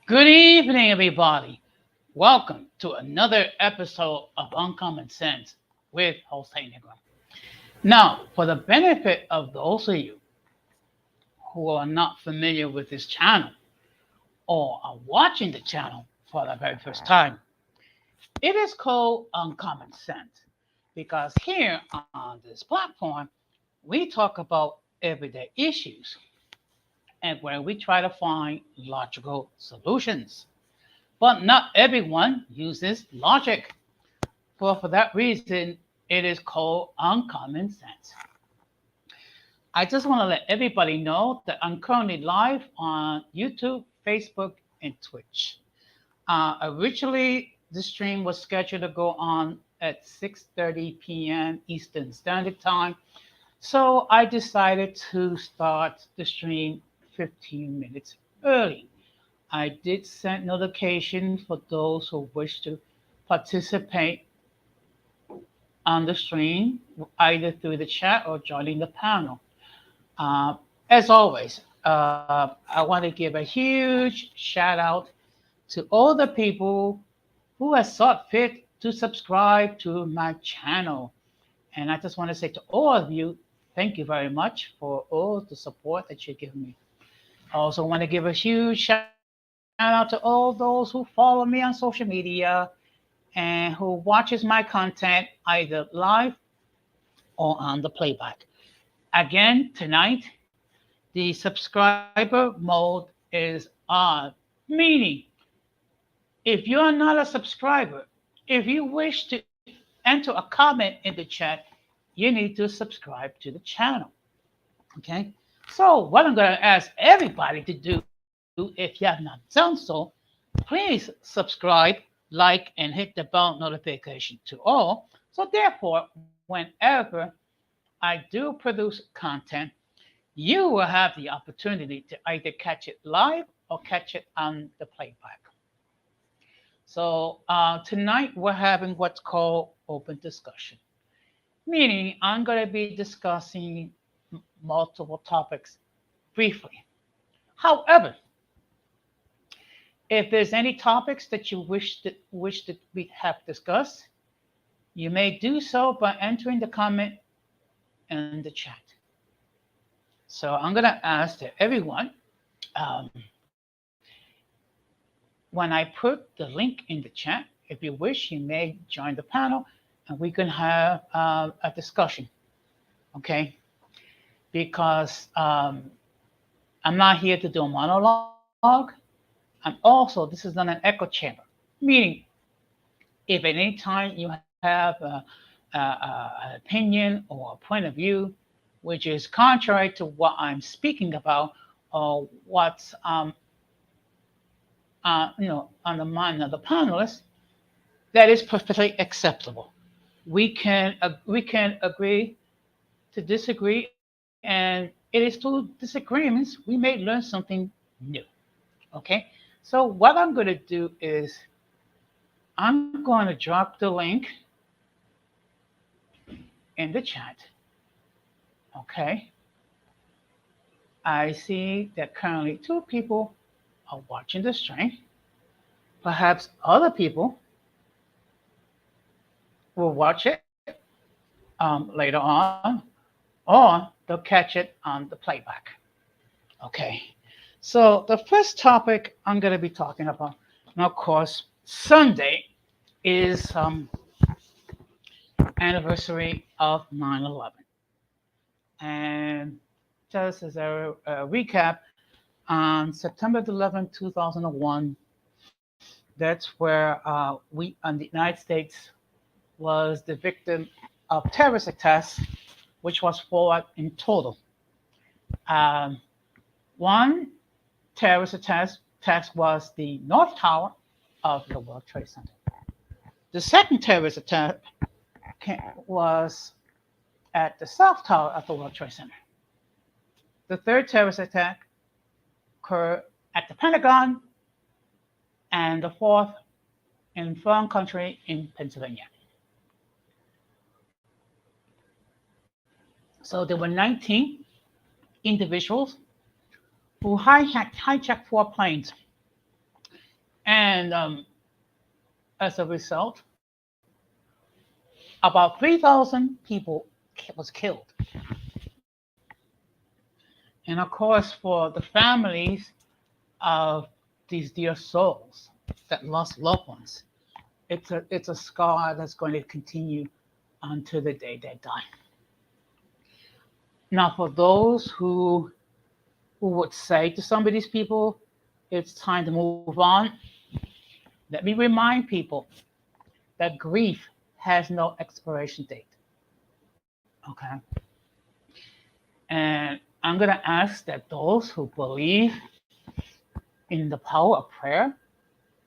Good evening, everybody. Welcome to another episode of Uncommon Sense with Jose Negro. Now, for the benefit of those of you who are not familiar with this channel or are watching the channel for the very first time, it is called Uncommon Sense because here on this platform, we talk about everyday issues and where we try to find logical solutions. But not everyone uses logic. Well, for that reason, it is called uncommon sense. I just want to let everybody know that I'm currently live on YouTube, Facebook, and Twitch. Originally, the stream was scheduled to go on at 6:30 p.m. Eastern Standard Time, so I decided to start the stream 15 minutes early. I did send notification for those who wish to participate on the stream, either through the chat or joining the panel. Uh, as always, I want to give a huge shout out to all the people who have sought fit to subscribe to my channel. And I just want to say to all of you, thank you very much for all the support that you give me. I also want to give a huge shout out to all those who follow me on social media and who watches my content either live or on the playback. Again, tonight, the subscriber mode is on, meaning if you're not a subscriber, if you wish to enter a comment in the chat, you need to subscribe to the channel. Okay? So, what I'm going to ask everybody to do, if you have not done so, please subscribe, like, and hit the bell notification to all. So, therefore, whenever I do produce content, you will have the opportunity to either catch it live or catch it on the playback. So, tonight we're having what's called open discussion, meaning I'm going to be discussing multiple topics briefly. However, if there's any topics that you wish that we have discussed, you may do so by entering the comment in the chat. So I'm gonna ask that everyone, um, when I put the link in the chat, if you wish, you may join the panel and we can have a discussion. Okay, because I'm not here to do a monologue. And also, this is not an echo chamber, meaning if at any time you have an opinion or a point of view which is contrary to what I'm speaking about or what's on the mind of the panelists, that is perfectly acceptable. We can agree to disagree, and it is through disagreements we may learn something new. Okay, so what I'm going to do is I'm going to drop the link in the chat. Okay, I see that currently two people are watching the stream. Perhaps other people will watch it later on, or they'll catch it on the playback. Okay, so the first topic I'm going to be talking about, and of course, Sunday is anniversary of 9/11, and just as a recap, on September 11, 2001, that's where we, on the United States, was the victim of terrorist attacks, which was four in total. Um, one terrorist attack was the North Tower of the World Trade Center. The second terrorist attack was at the South Tower of the World Trade Center. The third terrorist attack occurred at the Pentagon, and the fourth in foreign country in Pennsylvania. So there were 19 individuals who hijacked four planes And as a result, about 3,000 people was killed. And of course, for the families of these dear souls that lost loved ones, it's a scar that's going to continue until the day they die. Now, for those who would say to some of these people, it's time to move on, let me remind people that grief has no expiration date. Okay. And I'm going to ask that those who believe in the power of prayer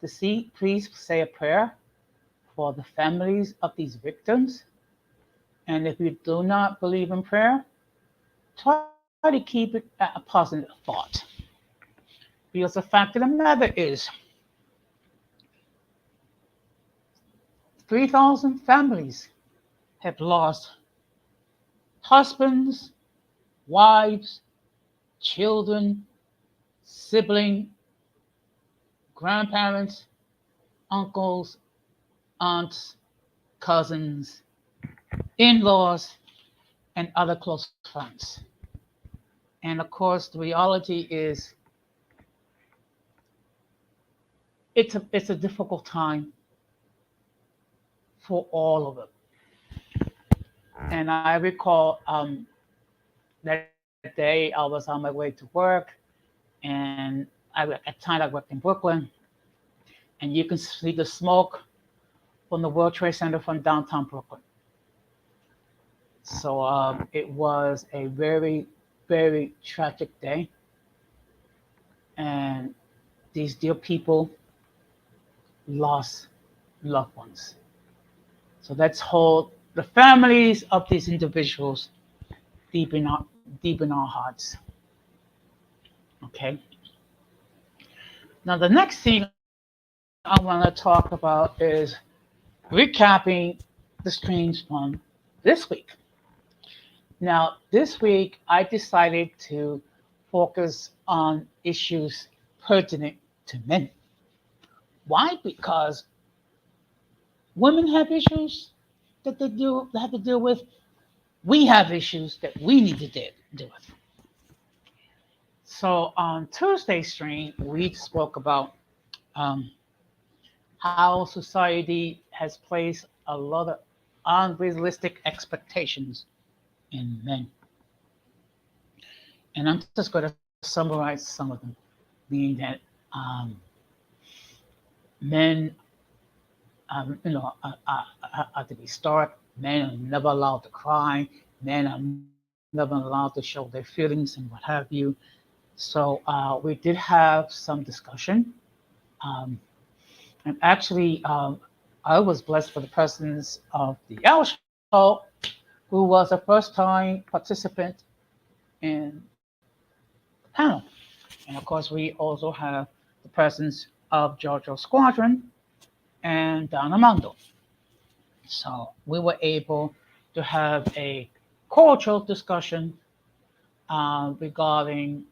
to see, please say a prayer for the families of these victims. And if you do not believe in prayer, try to keep it at a positive thought. Because the fact of the matter is, 3,000 families have lost husbands, wives, children, siblings, grandparents, uncles, aunts, cousins, in laws, and other close friends. And of course, the reality is it's a difficult time for all of them. And I recall that day I was on my way to work, and at the time I worked in Brooklyn, and you can see the smoke from the World Trade Center from downtown Brooklyn. So it was a very, very tragic day. And these dear people lost loved ones. So let's hold the families of these individuals deep in our hearts. Okay. Now the next thing I want to talk about is recapping the streams from this week. Now, this week I decided to focus on issues pertinent to men. Why? Because women have issues that they have to deal with. We have issues that we need to deal with. So on Tuesday's stream, we spoke about um, how society has placed a lot of unrealistic expectations in men. And I'm just going to summarize some of them, meaning that men, are to be stark. Men are never allowed to cry. Men are never allowed to show their feelings and what have you. So we did have some discussion. And actually, I was blessed for the presence of the L Show, who was a first-time participant in the panel. And of course, we also have the presence of Giorgio Squadron and Don Armando. So we were able to have a cordial discussion regarding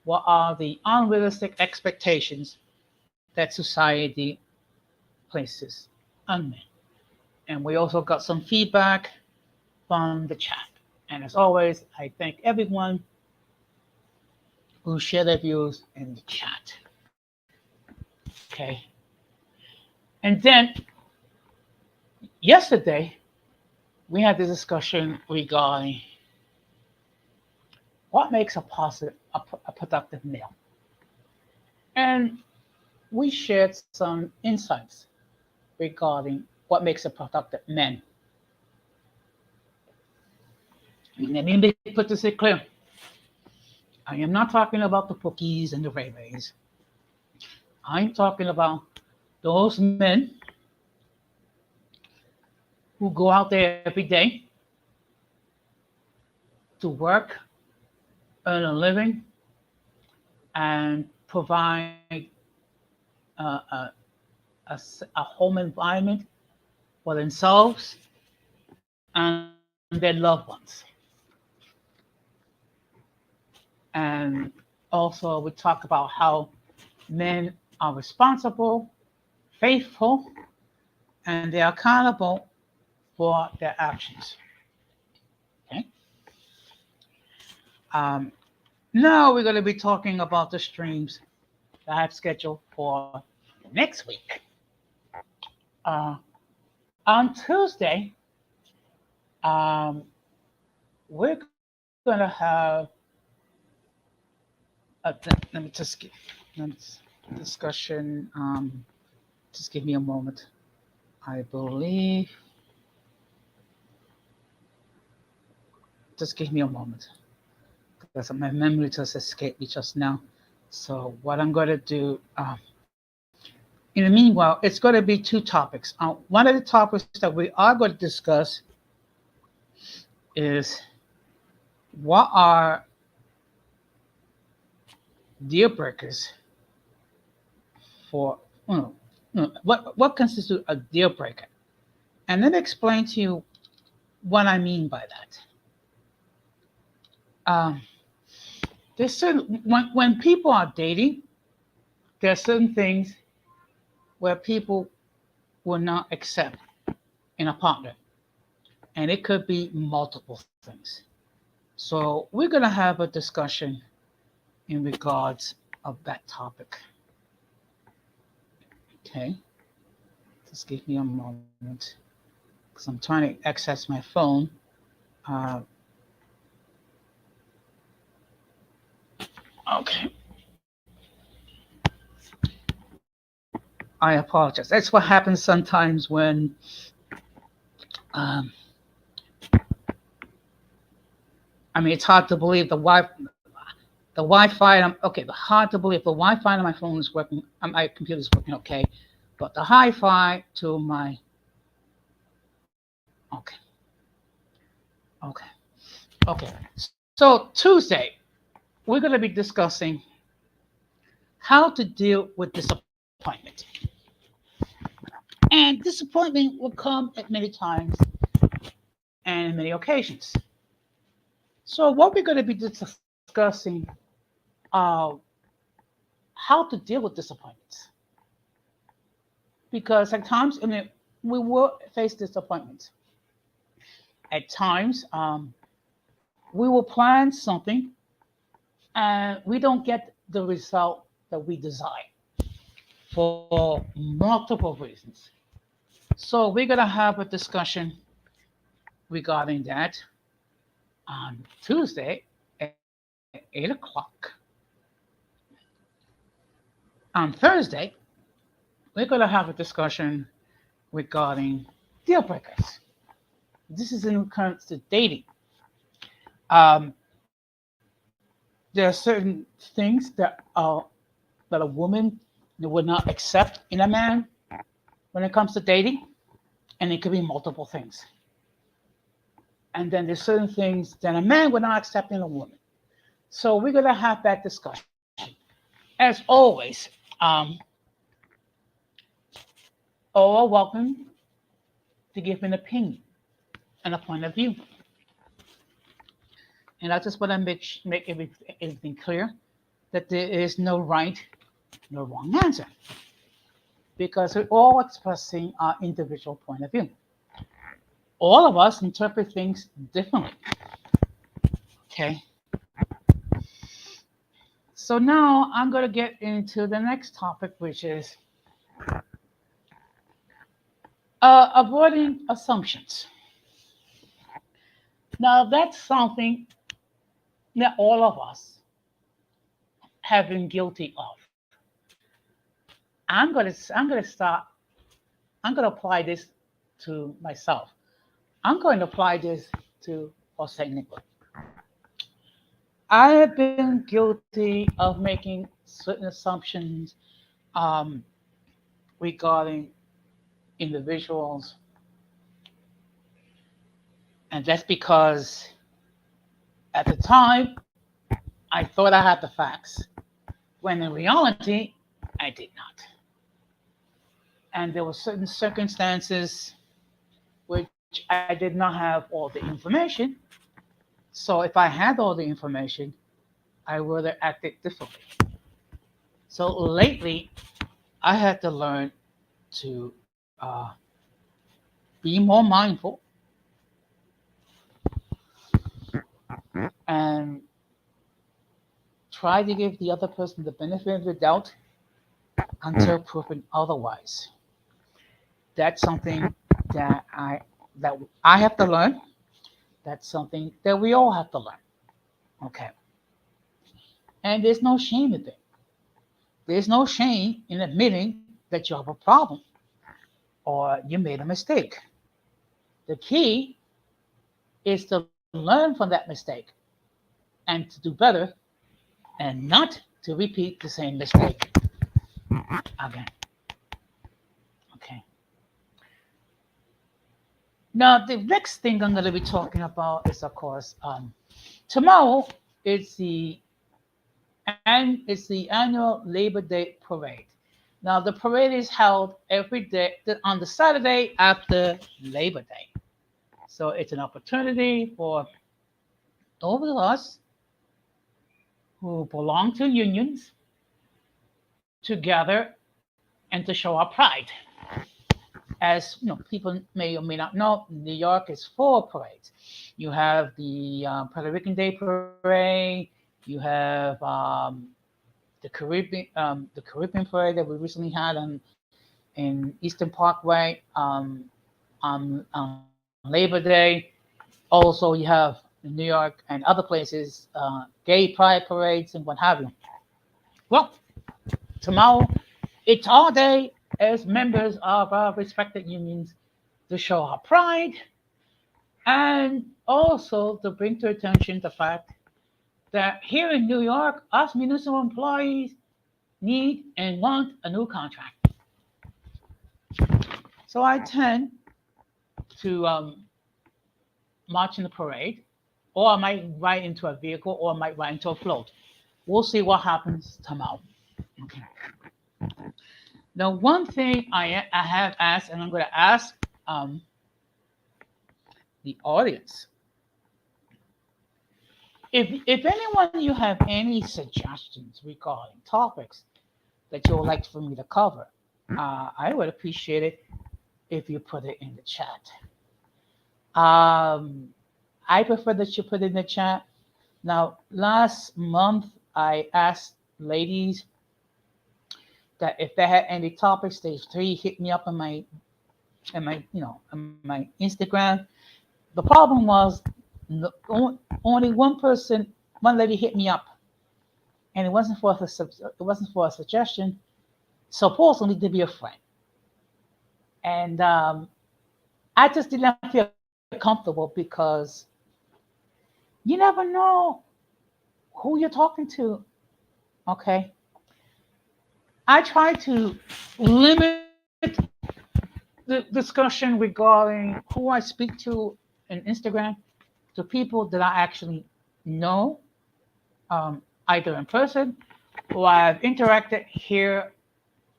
what are the unrealistic expectations that society places on men. And we also got some feedback from the chat. And as always, I thank everyone who shared their views in the chat. Okay. And then yesterday, we had the discussion regarding what makes a productive male. And we shared some insights regarding what makes a productive man. And let me put this clear. I am not talking about the Pookies and the Ray Rays. I'm talking about those men who go out there every day to work, earn a living, and provide a home environment for themselves and their loved ones. And also, we talk about how men are responsible, faithful, and they're accountable for their actions. Okay. Um, Now we're going to be talking about the streams that I have scheduled for next week. Uh, on Tuesday, um, we're going to have let me just get discussion. Just give me a moment. I believe. Just give me a moment because my memory just escaped me just now. So what I'm going to do. In the meanwhile, it's going to be two topics. One of the topics that we are going to discuss is what are deal breakers for what constitutes a deal breaker, and then explain to you what I mean by that. Um, there's certain when people are dating, there are certain things where people will not accept in a partner, and it could be multiple things. So we're gonna have a discussion in regards of that topic. Okay, just give me a moment because I'm trying to access my phone. Uh, okay, I apologize. That's what happens sometimes when um, I mean it's hard to believe the Wi-Fi. Okay, the hard to believe the Wi-Fi on my phone is working. My computer is working okay, but the Hi-Fi to my okay, okay. So Tuesday we're going to be discussing how to deal with disappointment. And disappointment will come at many times and many occasions. So what we're going to be discussing uh, how to deal with disappointments. Because at times, I mean, we will face disappointments. At times, we will plan something and we don't get the result that we desire for multiple reasons. So we're going to have a discussion regarding that on Tuesday at 8 o'clock. On Thursday, we're going to have a discussion regarding deal breakers. This is in regards to dating. Um, there are certain things that a woman would not accept in a man when it comes to dating, and it could be multiple things. And then there's certain things that a man would not accept in a woman. So we're going to have that discussion. As always, all are welcome to give an opinion and a point of view. And I just want to make everything clear that there is no right, no wrong answer, because we're all expressing our individual point of view. All of us interpret things differently. Okay. So now I'm going to get into the next topic, which is avoiding assumptions. Now that's something that all of us have been guilty of. I'm going to apply this to myself. I'm going to apply this to Jose Nicola. I have been guilty of making certain assumptions um, regarding individuals, and that's because at the time I thought I had the facts, when in reality I did not. And there were certain circumstances which I did not have all the information. So if I had all the information, I would have acted differently. So lately, I had to learn to be more mindful and try to give the other person the benefit of the doubt until proven otherwise. That's something that I have to learn. That's something that we all have to learn. Okay. And there's no shame in it. There's no shame in admitting that you have a problem or you made a mistake. The key is to learn from that mistake and to do better and not to repeat the same mistake again. Okay. Now, the next thing I'm going to be talking about is, of course, tomorrow is the annual Labor Day parade. Now, the parade is held every day on the Saturday after Labor Day. So it's an opportunity for all of us who belong to unions to gather and to show our pride. As you know, people may or may not know, New York is full of parades. You have the Puerto Rican Day Parade. You have the Caribbean Parade that we recently had in Eastern Parkway on Labor Day. Also, you have in New York and other places gay pride parades and what have you. Well, tomorrow it's all day as members of our respected unions to show our pride and also to bring to attention the fact that here in New York, us municipal employees need and want a new contract. So I tend to march in the parade, or I might ride into a vehicle, or I might ride into a float. We'll see what happens tomorrow. Okay. Now, one thing I have asked, and I'm going to ask the audience, if anyone you have any suggestions regarding topics that you would like for me to cover, I would appreciate it if you put it in the chat. I prefer that you put it in the chat. Now, last month I asked ladies that if they had any topics, they hit me up on my on my Instagram. The problem was only one lady hit me up, and it wasn't for a suggestion. Supposedly to be a friend, and I just did not feel comfortable because you never know who you're talking to. Okay, I try to limit the discussion regarding who I speak to in Instagram to people that I actually know, either in person or I've interacted here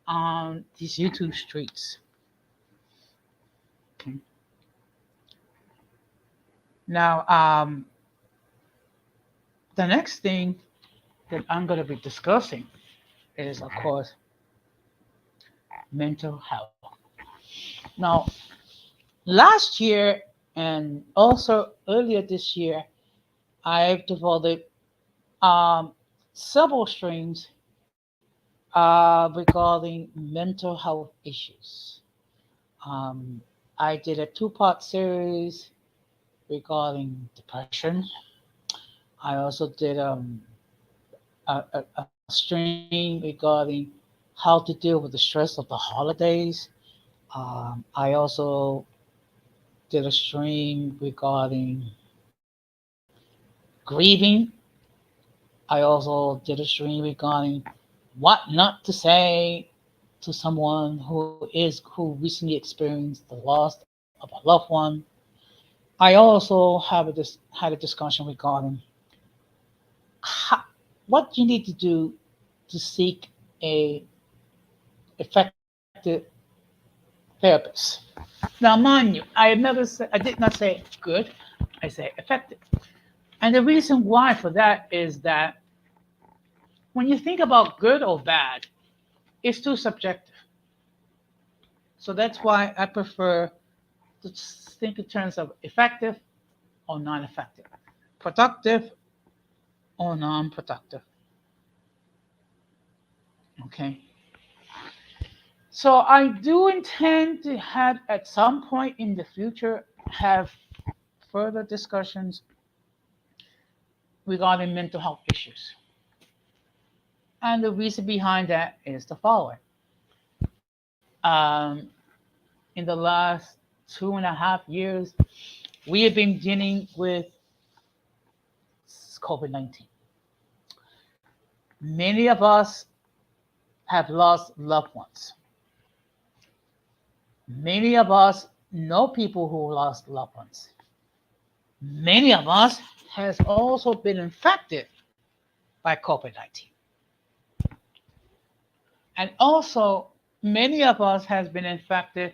on these YouTube streets. Okay. Now, the next thing that I'm going to be discussing is, of course, mental health. Now, last year and also earlier this year, I've devoted um, several streams regarding mental health issues. Um, I did a two-part series regarding depression. I also did a stream regarding how to deal with the stress of the holidays. I also did a stream regarding grieving. I also did a stream regarding what not to say to someone who recently experienced the loss of a loved one. I also had a discussion regarding how, what you need to do to seek a effective therapist. Now, mind you, I did not say good. I say effective. And the reason why for that is that when you think about good or bad, It's too subjective. So that's why I prefer to think in terms of effective or non-effective, productive or non-productive. Okay. So I do intend to have at some point in the future have further discussions regarding mental health issues. And the reason behind that is the following. Um, in the last 2.5 years, we have been dealing with COVID 19. Many of us have lost loved ones. Many of us know people who lost loved ones. Many of us has also been infected by COVID 19. And also, many of us has been infected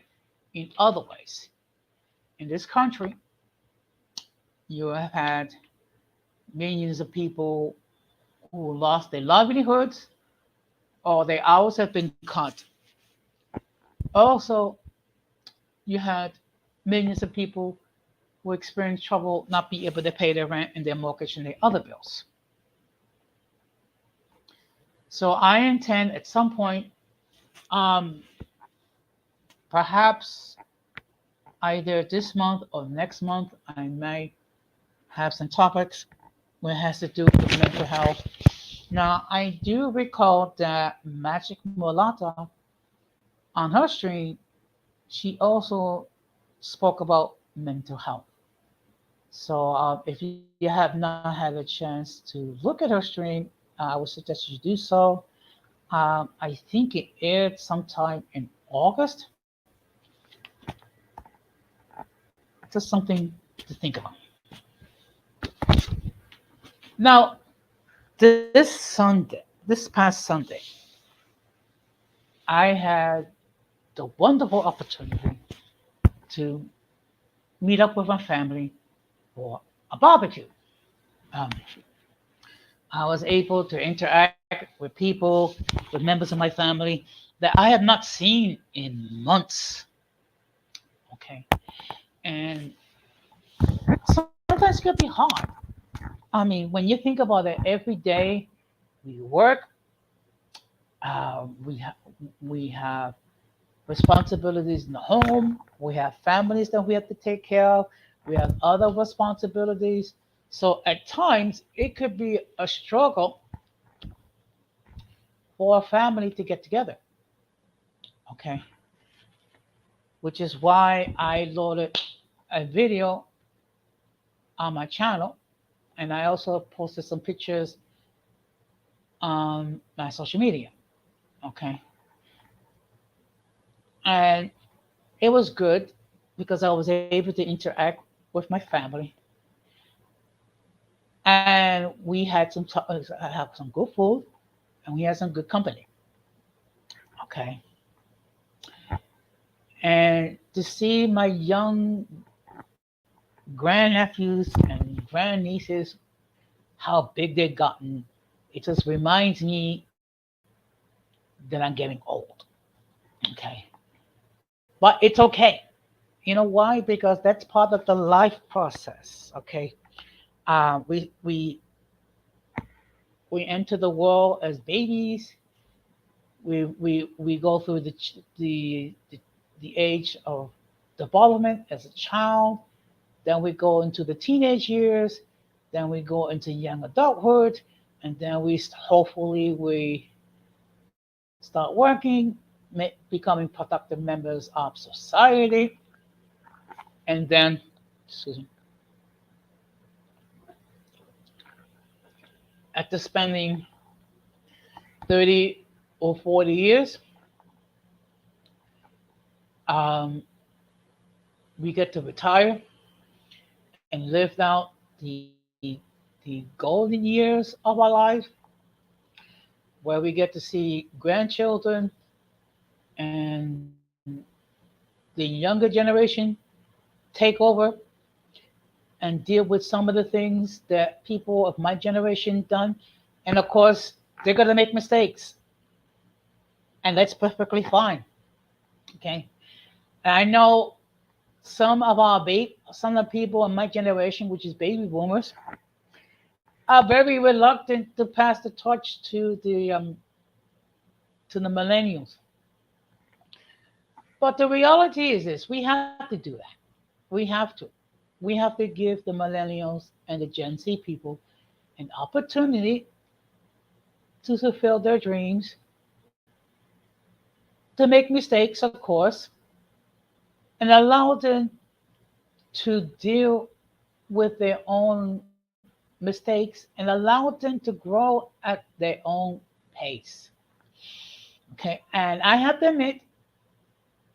in other ways. In this country, you have had millions of people who lost their livelihoods or their hours have been cut. Also, you had millions of people who experienced trouble not being able to pay their rent and their mortgage and their other bills. So I intend at some point, um, perhaps either this month or next month, I might have some topics where it has to do with mental health. Now, I do recall that Magic Mulata on her stream, she also spoke about mental health. So if you have not had a chance to look at her stream, I would suggest you do so. I think it aired sometime in August. Just something to think about. Now, this past Sunday, I had the wonderful opportunity to meet up with my family for a barbecue. Um, I was able to interact with people, with members of my family that I have not seen in months. Okay. And sometimes it could be hard. I mean, when you think about it, every day we work, we have responsibilities in the home, we have families that we have to take care of, we have other responsibilities. So at times it could be a struggle for a family to get together. Okay. Which is why I loaded a video on my channel and I also posted some pictures on my social media. Okay. And it was good because I was able to interact with my family. And we had have some good food and we had some good company. Okay. And to see my young grandnephews and grandnieces, how big they've gotten, it just reminds me that I'm getting old. Okay. But it's okay. You know why? Because that's part of the life process. Okay. We enter the world as babies. We go through the age of development as a child. Then we go into the teenage years. Then we go into young adulthood, and then hopefully we start working, becoming productive members of society, and then, excuse me, after spending 30 or 40 years, um, we get to retire and live out the golden years of our life, where we get to see grandchildren and the younger generation take over and deal with some of the things that people of my generation done. And of course, they're going to make mistakes. and that's perfectly fine. Okay, and I know some of the people in my generation, which is baby boomers, are very reluctant to pass the torch to the millennials. But the reality is this: we have to do that. We have to. We have to give the millennials and the Gen Z people an opportunity to fulfill their dreams, to make mistakes, of course, and allow them to deal with their own mistakes and allow them to grow at their own pace. Okay, and I have to admit,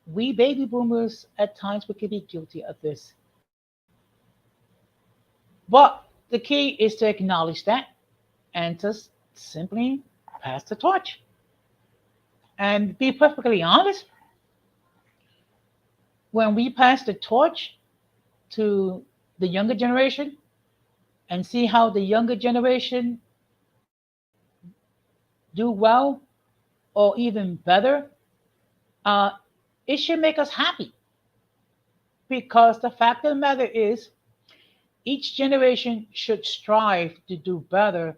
we baby boomers at times we could be guilty of this. But the key is to acknowledge that and to simply pass the torch. And be perfectly honest, when we pass the torch to the younger generation and see how the younger generation do well or even better, uh, it should make us happy because the fact of the matter is each generation should strive to do better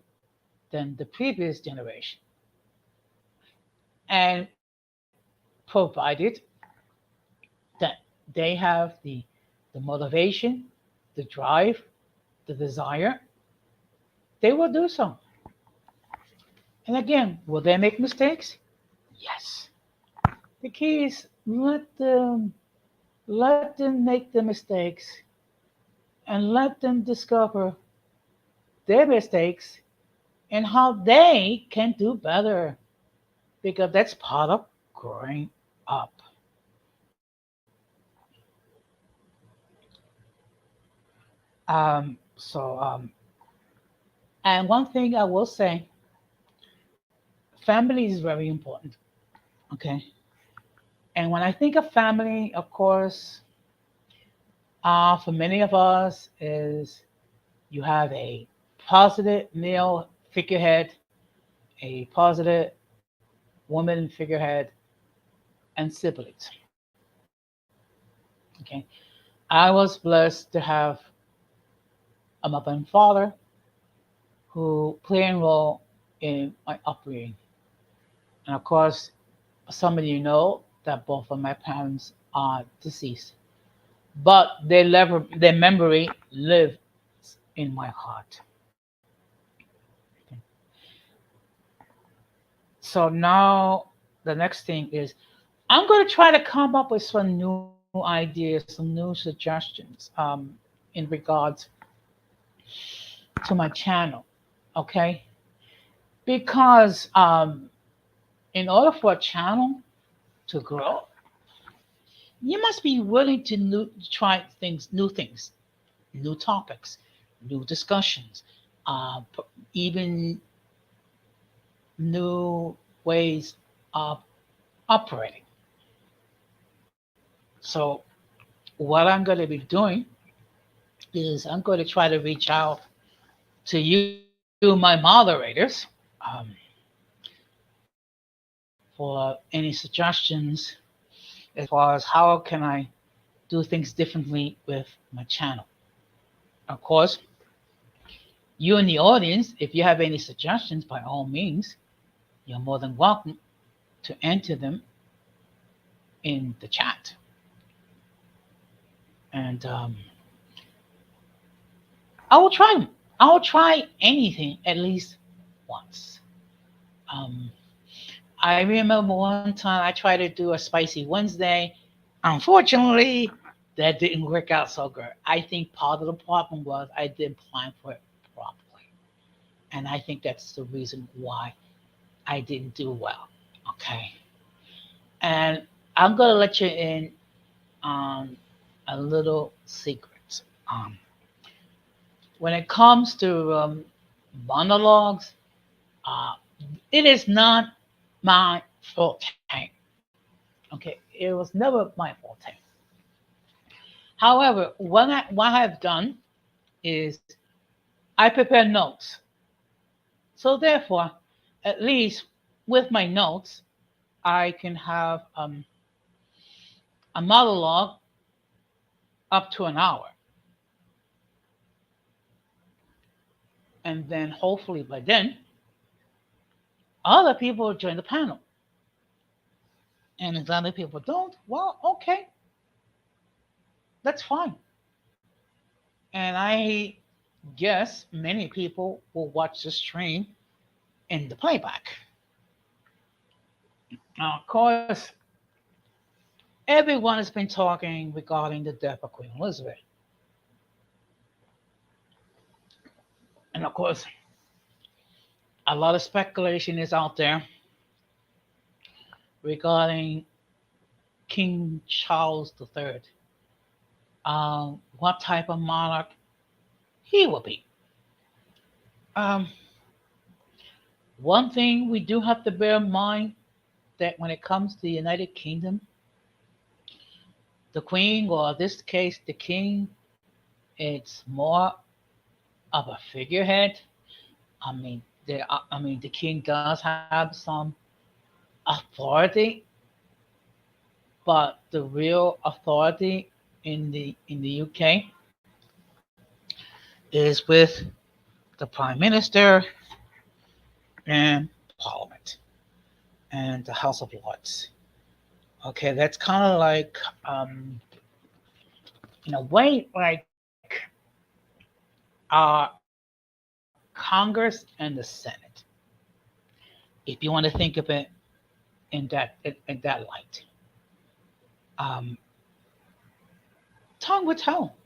than the previous generation. And provided that they have the motivation, the drive, the desire, they will do so. And again, will they make mistakes? Yes. The key is let them make the mistakes and let them discover their mistakes and how they can do better because that's part of growing up. So, and one thing I will say, family is very important. Okay, and when I think of family, of course, for many of us, is you have a positive male figurehead, a positive woman figurehead, and siblings. Okay, I was blessed to have a mother and father who play a role in my upbringing. And of course, some of you know that both of my parents are deceased, but their memory lives in my heart. Okay. So now the next thing is I'm going to try to come up with some new ideas, some new suggestions in regards to my channel. Okay, because in order for a channel to grow, you must be willing to try new things, new topics, new discussions, even new ways of operating. So, what I'm going to be doing is I'm going to try to reach out to you, my moderators, um, for any suggestions as far as how can I do things differently with my channel. Of course, you in the audience, if you have any suggestions, by all means, you're more than welcome to enter them in the chat. And I will try them. I will try anything at least once. Um, I remember one time I tried to do a spicy Wednesday. Unfortunately, that didn't work out so good. I think part of the problem was I didn't plan for it properly. And I think that's the reason why I didn't do well. Okay. And I'm going to let you in on a little secret. Um, when it comes to monologues, uh, it is not my forte. Okay, it was never my forte. However, what I've done is I prepare notes. So therefore, at least with my notes, I can have a monologue up to an hour, and then hopefully by then other people join the panel. And if other people don't, well, okay, that's fine. And I guess many people will watch the stream in the playback. Now, of course, everyone has been talking regarding the death of Queen Elizabeth. And of course, a lot of speculation is out there regarding King Charles III, what type of monarch he will be. Um, One thing we do have to bear in mind that when it comes to the United Kingdom, the Queen, or in this case, the King, it's more of a figurehead. The King does have some authority, but the real authority in the UK is with the Prime Minister and Parliament and the House of Lords. Okay, that's kind of like, in a way, like Congress and the Senate, if you want to think of it in that light. Um, Time will tell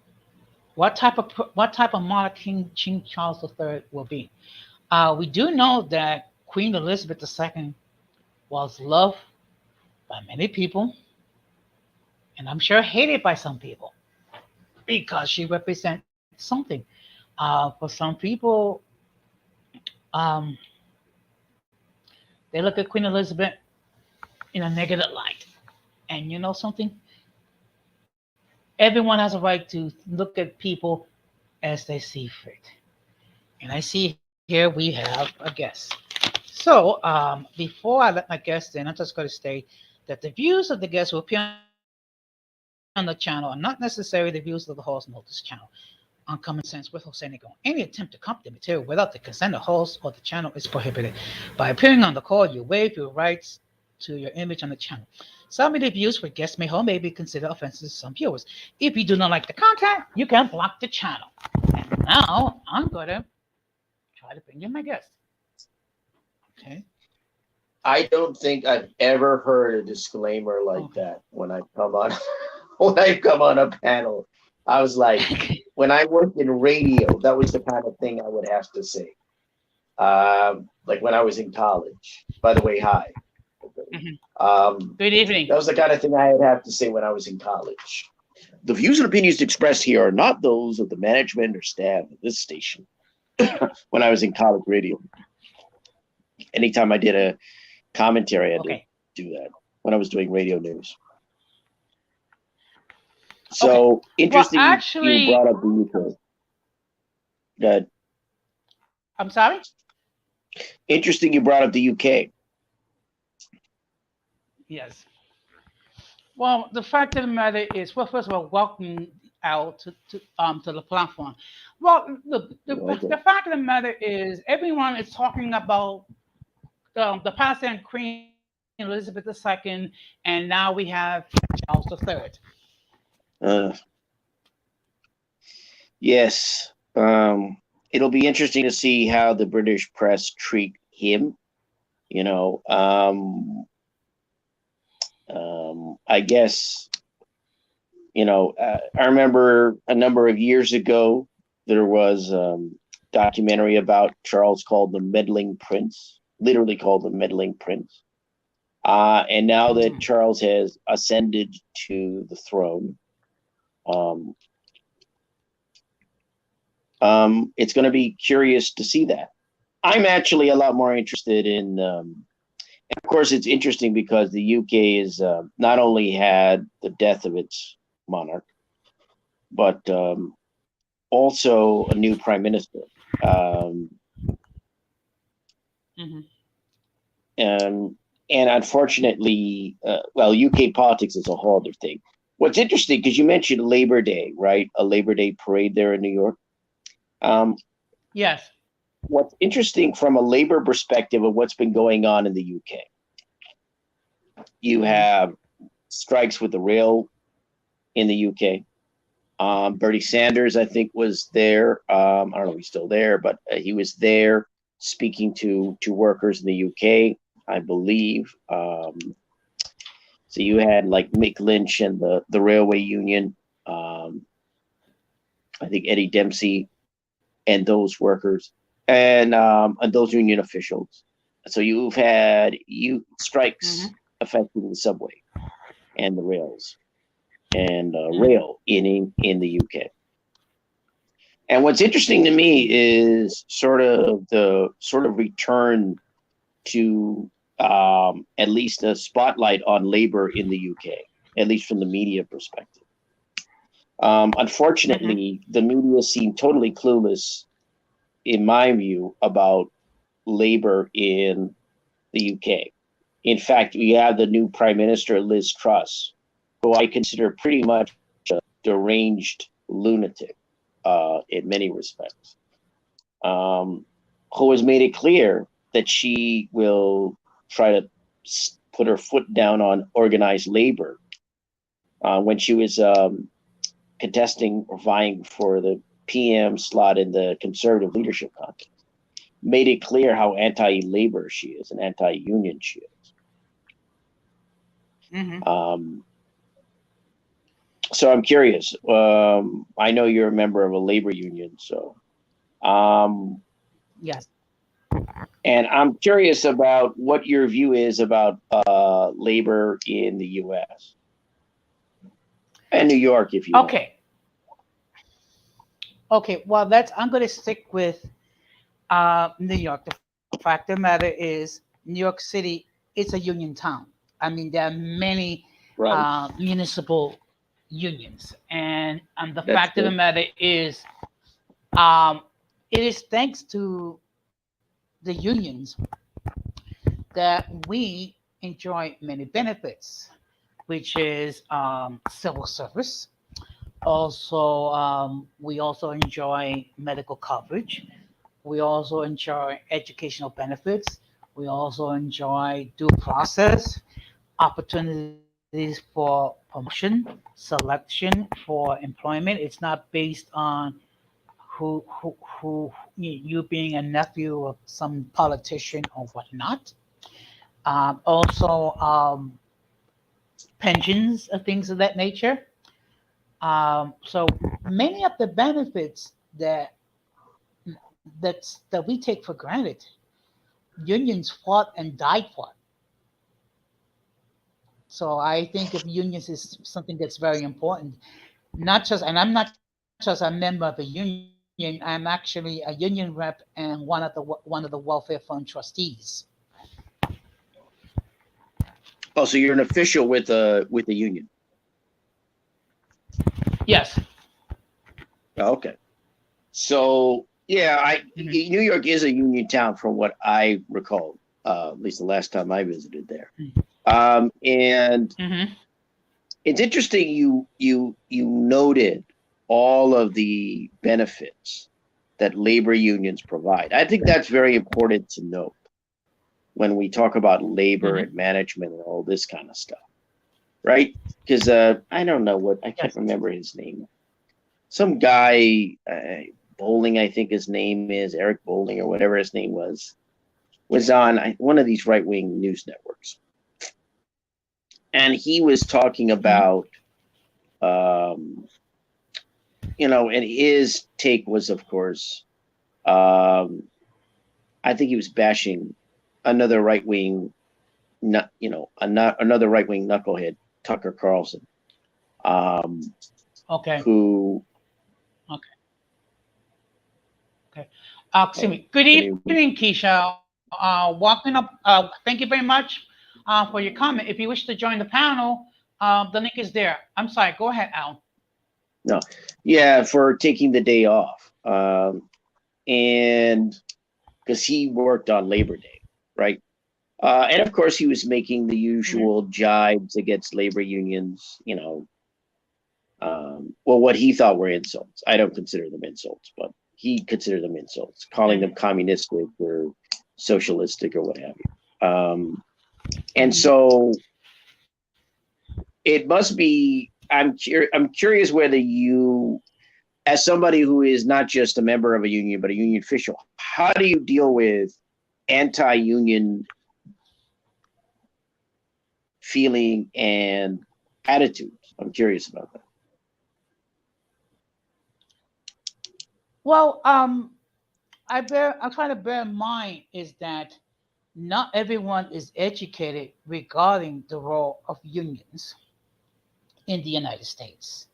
what type of monarch King Charles III will be. We do know that Queen Elizabeth II was loved by many people, and I'm sure hated by some people because she represents something. For some people, um, they look at Queen Elizabeth in a negative light. And you know something? Everyone has a right to look at people as they see fit. And I see here we have a guest. So, before I let my guest in, I'm just going to state that the views of the guests who appear on the channel are not necessarily the views of the host and hostess channel on Common Sense with Jose Nigo. Any attempt to copy the material without the consent of the host or the channel is prohibited. By appearing on the call, you waive your rights to your image on the channel. Some of the views where guests may hold may be considered offensive to some viewers. If you do not like the content, you can block the channel. And now I'm going to try to bring in my guest. Okay. I don't think I've ever heard a disclaimer like Okay. that when I come on when I come on a panel. I was like, when I worked in radio, that was the kind of thing I would have to say. Like when I was in college. By the way, hi. Good evening. That was the kind of thing I'd have to say when I was in college. The views and opinions expressed here are not those of the management or staff of this station. When I was in college radio, anytime I did a commentary, I had to do that when I was doing radio news. So interesting, Well, actually, you brought up the UK. Good. I'm sorry? Interesting you brought up the UK. Yes. Well, the fact of the matter is, well, first of all, welcome out to the platform. Well, the fact of the matter is, everyone is talking about the past and Queen Elizabeth II, and now we have Charles III. Yes. It'll be interesting to see how the British press treat him. You know, I guess, I remember a number of years ago, there was documentary about Charles called the Meddling Prince, literally called the Meddling Prince. And now that Charles has ascended to the throne, it's going to be curious to see that. I'm actually a lot more interested in, and of course, it's interesting because the UK is not only had the death of its monarch, but also a new prime minister. And And unfortunately, well, UK politics is a whole other thing. What's interesting, because you mentioned Labor Day, right? A Labor Day parade there in New York. Um, Yes. what's interesting from a labor perspective of what's been going on in the UK, you Mhm. have strikes with the rail in the UK. Bernie Sanders, I think, was there. I don't know if he's still there, but he was there speaking to workers in the UK, I believe. So you had like Mick Lynch and the railway union. Um, I think Eddie Dempsey and those workers and those union officials. So you've had strikes Mhm. affecting the subway and the rails and Mhm. rail in the UK. And what's interesting to me is sort of the sort of return to at least a spotlight on labor in the UK, at least from the media perspective. Mhm. Unfortunately, the media seem totally clueless, in my view, about labor in the UK. In fact, we have the new Prime Minister, Liz Truss, who I consider pretty much a deranged lunatic in many respects, who has made it clear that she will try to put her foot down on organized labor when she was contesting or vying for the PM slot in the conservative leadership contest. Made it clear how anti-labor she is and anti-union she is. Mhm. Um, so I'm curious. I know you're a member of a labor union, so um, Yes. and I'm curious about what your view is about labor in the U.S. and New York, if you want. Okay. Okay. Well, that's I'm going to stick with New York. The fact of the matter is, New York City is a union town. I mean, there are many Right. municipal unions, and the That's fact of the true. matter is, um, it is thanks to the unions that we enjoy many benefits, which is civil service. Also, we also enjoy medical coverage. We also enjoy educational benefits. We also enjoy due process, opportunities for promotion, selection for employment. It's not based on who you being a nephew of some politician or whatnot. Also, pensions and things of that nature. So many of the benefits that we take for granted, unions fought and died for. So I think of unions is something that's very important. Not just, and I'm not just a member of a union. I'm actually a union rep and one of the welfare fund trustees. Oh, so you're an official with the union. Yes. Oh, okay. So yeah, I Hmm. New York is a union town from what I recall, at least the last time I visited there. And Hmm. it's interesting you noted all of the benefits that labor unions provide. I think that's very important to note when we talk about labor Hmm. and management and all this kind of stuff, right? Because I don't know what I can't Yes. remember his name. Some guy, Bowling, I think his name is Eric Bowling or whatever his name was on one of these right wing news networks, and he was talking Hmm. about um, and his take was, of course, um, I think he was bashing another right wing, another right wing knucklehead, Tucker Carlson, um, Okay. who Okay. Okay. Excuse me. Good give me evening, Keisha. Walking up. Thank you very much for your comment. If you wish to join the panel, the link is there. I'm sorry. Go ahead, Al. no, yeah, for taking the day off, and because he worked on Labor Day, right? And of course, he was making the usual jibes against labor unions, well, what he thought were insults. I don't consider them insults, but he considered them insults, calling them communistic or socialistic or what have you. And so it must be, I'm curious whether you, as somebody who is not just a member of a union, but a union official, how do you deal with anti-union feeling and attitudes? I'm curious about that. Well, I try to bear in mind is that not everyone is educated regarding the role of unions in the United States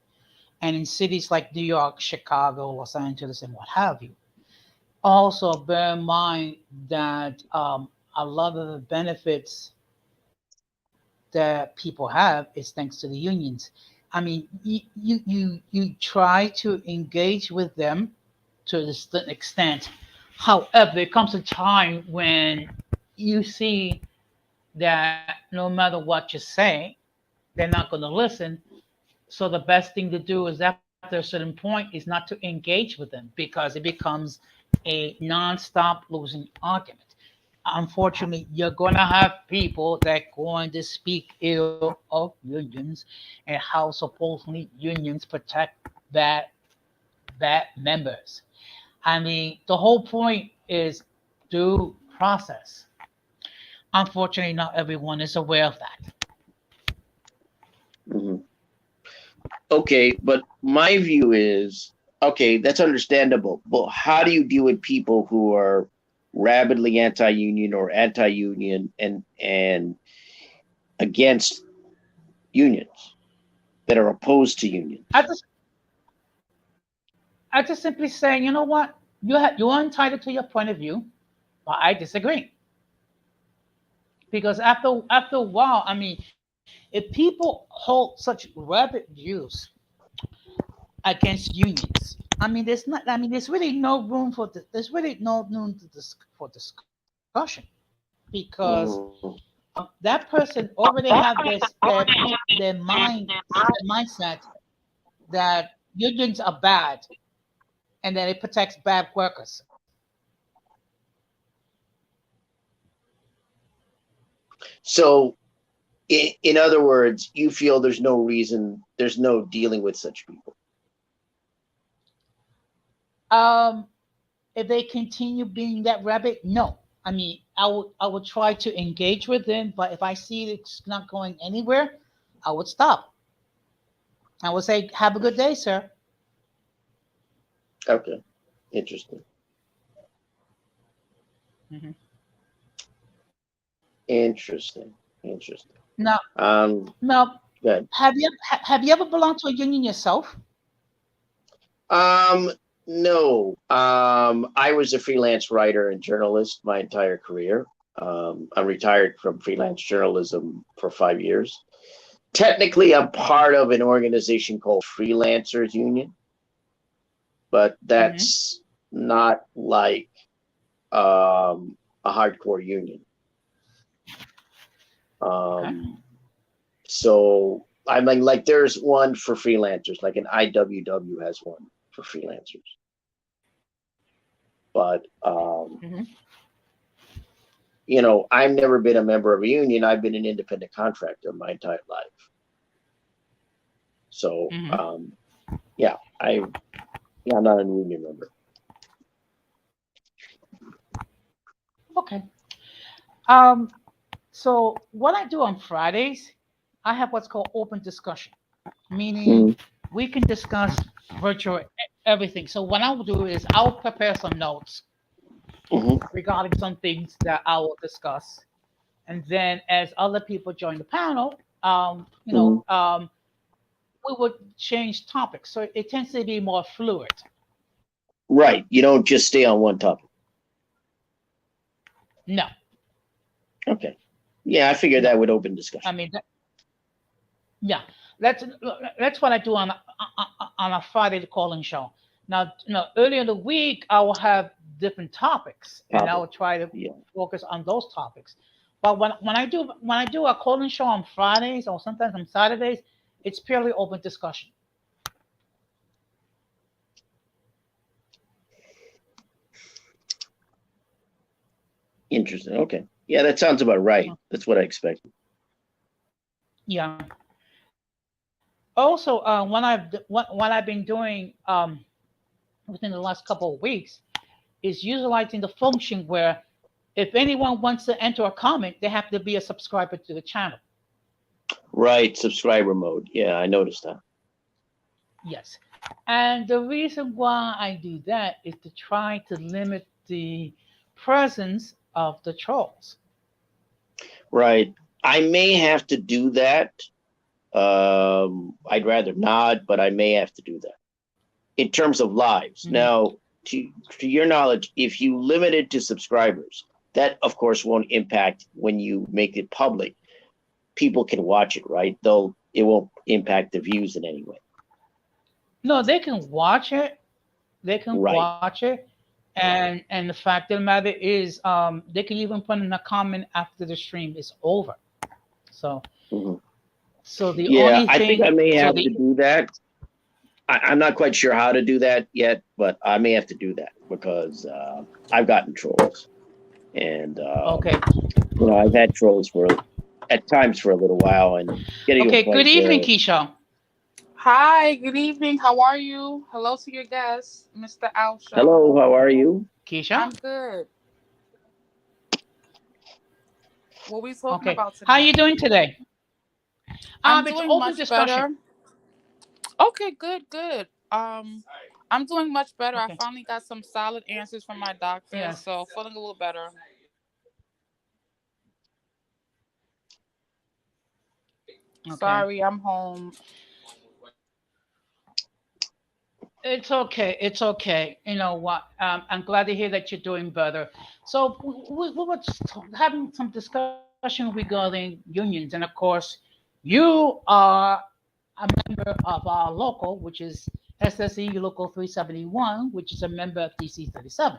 and in cities like New York, Chicago, Los Angeles, and what have you. Also, bear in mind that a lot of the benefits that people have is thanks to the unions. I mean, you try to engage with them to a certain extent. However, there comes a time when you see that no matter what you say, they're not going to listen. So the best thing to do is after a certain point is not to engage with them because it becomes a non-stop losing argument. Unfortunately, you're going to have people that going to speak ill of unions and how supposedly unions protect bad members. I mean, the whole point is due process. Unfortunately, not everyone is aware of that. Mm-hmm. Okay, but my view is, okay, that's understandable. But how do you deal with people who are rabidly anti-union or anti-union and against unions that are opposed to unions? I just I just simply saying, you know what, you're entitled to your point of view, but I disagree because after a while, I mean, if people hold such rabid views against unions, I mean, there's not. I mean, there's really no room for there's really no room for discussion because Mm-hmm. that person already have their mindset that unions are bad and that it protects bad workers. So, in other words, you feel there's no reason, there's no dealing with such people. Um, if they continue being that rabid, no. I mean, I would try to engage with them, but if I see it's not going anywhere, I would stop. I would say, "Have a good day, sir." Okay, interesting. Mhm. Interesting. Interesting. Now, Um, now, good. have you ever belonged to a union yourself? Um, no. I was a freelance writer and journalist my entire career. I'm retired from freelance journalism for 5 years. Technically, I'm part of an organization called Freelancers Union, but Hmm. that's not like a hardcore union. Okay. Um, so I mean, like, there's one for freelancers, like an IWW has one for freelancers, but Hmm. I've never been a member of a union. I've been an independent contractor my entire life. So, Hmm. yeah, I'm not a union member. Okay. Um, so what I do on Fridays, I have what's called open discussion, meaning Mm-hmm. we can discuss virtual everything. So what I will do is I'll prepare some notes Mm-hmm. regarding some things that I will discuss, and then as other people join the panel, Mm-hmm. we would change topics. So it tends to be more fluid. Right. You don't just stay on one topic. No, Okay. Yeah, I figured no. that would open I discussion. mean, yeah, that's that's what I do on a Friday calling show. Now, earlier in the week I will have different topics, and I Topic. will try to Yeah. focus on those topics. But when I do a call-in show on Fridays or sometimes on Saturdays, it's purely open discussion. Interesting. Okay. Yeah, that sounds about right. That's what I expected. Yeah. Also, what I've been doing within the last couple of weeks is utilizing the function where if anyone wants to enter a comment, they have to be a subscriber to the channel. Right, subscriber mode. Yeah, I noticed that. Yes. And the reason why I do that is to try to limit the presence of the trolls. Right. I may have to do that. I'd rather not, but I may have to do that in terms of lives. Mhm. Now, to your knowledge, if you limit it to subscribers, that of course won't impact when you make it public. People can watch it, right? Though it won't impact the views in any way. No, they can watch it. They can Right. watch it. And the fact of the matter is, they can even put in a comment after the stream is over. So Mhm. so the Yeah, only I think I thing may so have to the do that. I'm not quite sure how to do that yet, but I may have to do that because I've gotten trolls, and okay. I've had trolls for at times for a little while, and getting to a Okay, good point evening, where, Keisha. Hi, good evening. How are you? Hello to your guest, Mr. Alsha. hello, how are you? Keisha? I'm good. What are we talking Okay. about How are you tonight? doing today? I'm It's doing open much discussion. better. Okay, good, good. I'm doing much better. I Okay. finally got some solid answers from my doctor, Yes. so feeling a little better. Okay. Sorry, I'm home. It's okay. It's okay. You know what? I'm glad to hear that you're doing better. So we were just having some discussion regarding unions, and of course, you are a member of our local, which is SSE Local 371, which is a member of DC 37.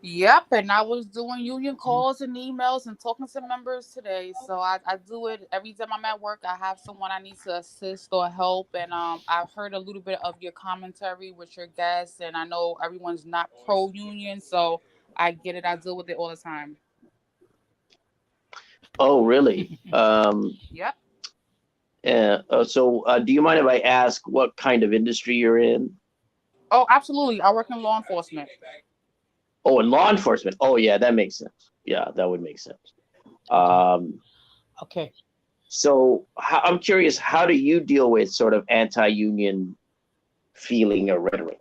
Yep, and I was doing union calls and emails and talking to members today. So I do it every time I'm at work. I have someone I need to assist or help. And I've heard a little bit of your commentary with your guests, and I know everyone's not pro union, so I get it. I deal with it all the time. Oh, really? Yep. Do you mind if I ask what kind of industry you're in? Oh, absolutely. I work in law enforcement. Oh, in law enforcement. Oh, yeah, that makes sense. Yeah, that would make sense. Okay. Um, Okay. I'm curious, how do you deal with sort of anti-union feeling or rhetoric?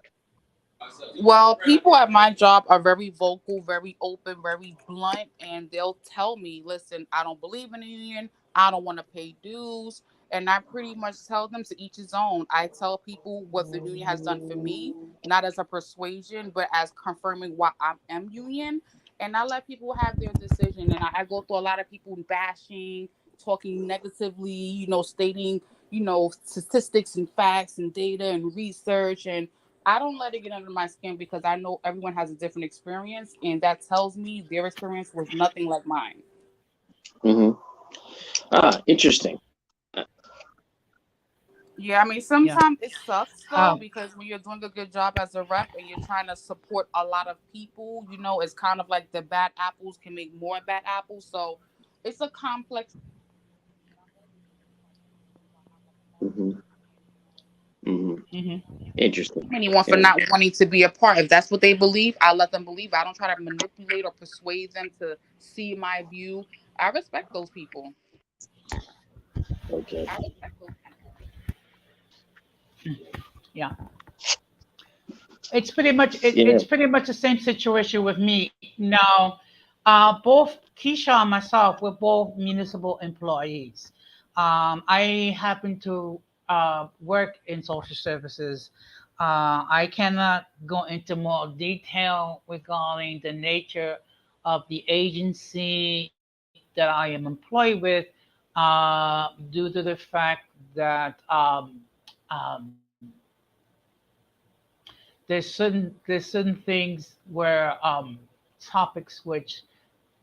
Well, people at my job are very vocal, very open, very blunt, and they'll tell me, listen, I don't believe in a union. I don't want to pay dues. And I pretty much tell them to each his own. I tell people what the union has done for me, not as a persuasion, but as confirming why I am union. And I let people have their decision. And I go through a lot of people bashing, talking negatively, stating, statistics and facts and data and research. And I don't let it get under my skin because I know everyone has a different experience, and that tells me their experience was nothing like mine. Hmm. Ah, interesting. Yeah, I mean, Yeah. sometimes it sucks though Um, because when you're doing a good job as a rep and you're trying to support a lot of people, it's kind of like the bad apples can make more bad apples. So it's a complex. Hmm. Hmm. mhm. Interesting. Anyone for Yeah. not wanting to be a part. If that's what they believe, I let them believe. I don't try to manipulate or persuade them to see my view. I respect those people. Okay. Yeah. It's Yeah. pretty much the same situation with me now. Both Keisha and myself, we're both municipal employees. I happen to work in social services. I cannot go into more detail regarding the nature of the agency that I am employed with, due to the fact that um, there's certain things where topics which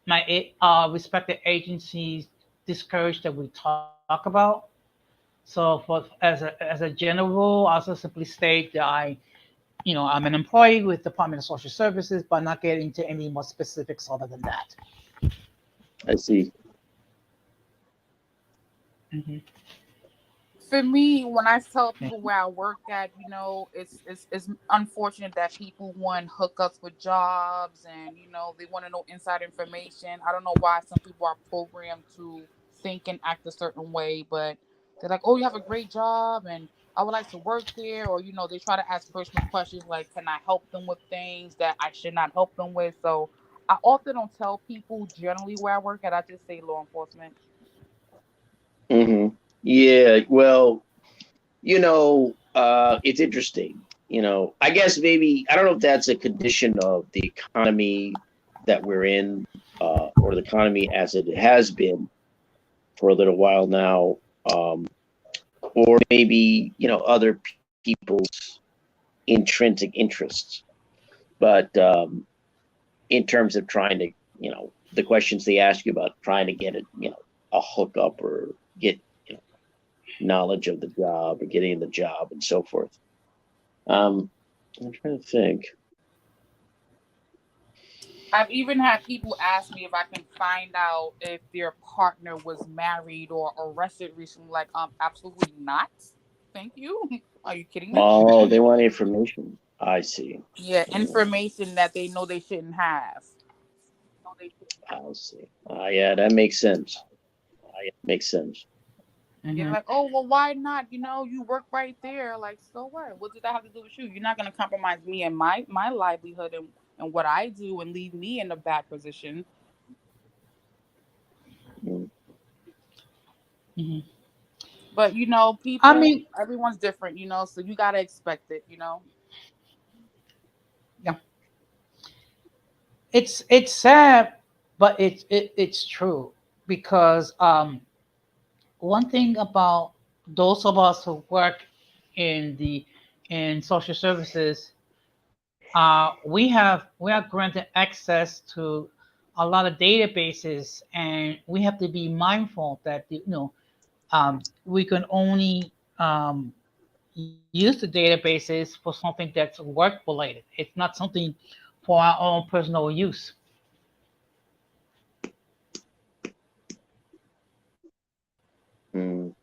respected agencies discourage that we talk about. So for as a general rule, I also simply state that I'm an employee with Department of Social Services, but not get into any more specifics other than that. I see. Hmm. For me, when I tell people where I work at, it's unfortunate that people want hookups with jobs, and they want to know inside information. I don't know why some people are programmed to think and act a certain way, but they're like, "Oh, you have a great job, and I would like to work there," or they try to ask personal questions like, "Can I help them with things that I should not help them with?" So I often don't tell people generally where I work at. I just say law enforcement. Hmm. Yeah. Well, it's interesting. I guess maybe I don't know if that's a condition of the economy that we're in, or the economy as it has been for a little while now, or maybe other people's intrinsic interests. But in terms of trying to, the questions they ask you about trying to get a hookup or get knowledge of the job or getting the job and so forth. Um, I'm trying to think. I've even had people ask me if I can find out if their partner was married or arrested recently. Like, absolutely not. Thank you. Are you kidding me? Oh, they want information. I see. Yeah, Mm, information that they know they shouldn't have. I see. Yeah, that makes sense. Makes sense. Yeah, Hmm. like, oh well, why not? You work right there. Like, so what? What does that have to do with you? You're not gonna compromise me and my livelihood and what I do and leave me in a bad position. Mm, Hmm. But I people, mean, everyone's different. So you gotta expect it. yeah, it's sad, but it's true because one thing about those of us who work in the in social services, we are granted access to a lot of databases, and we have to be mindful that we can only use the databases for something that's work related. It's not something for our own personal use. mm,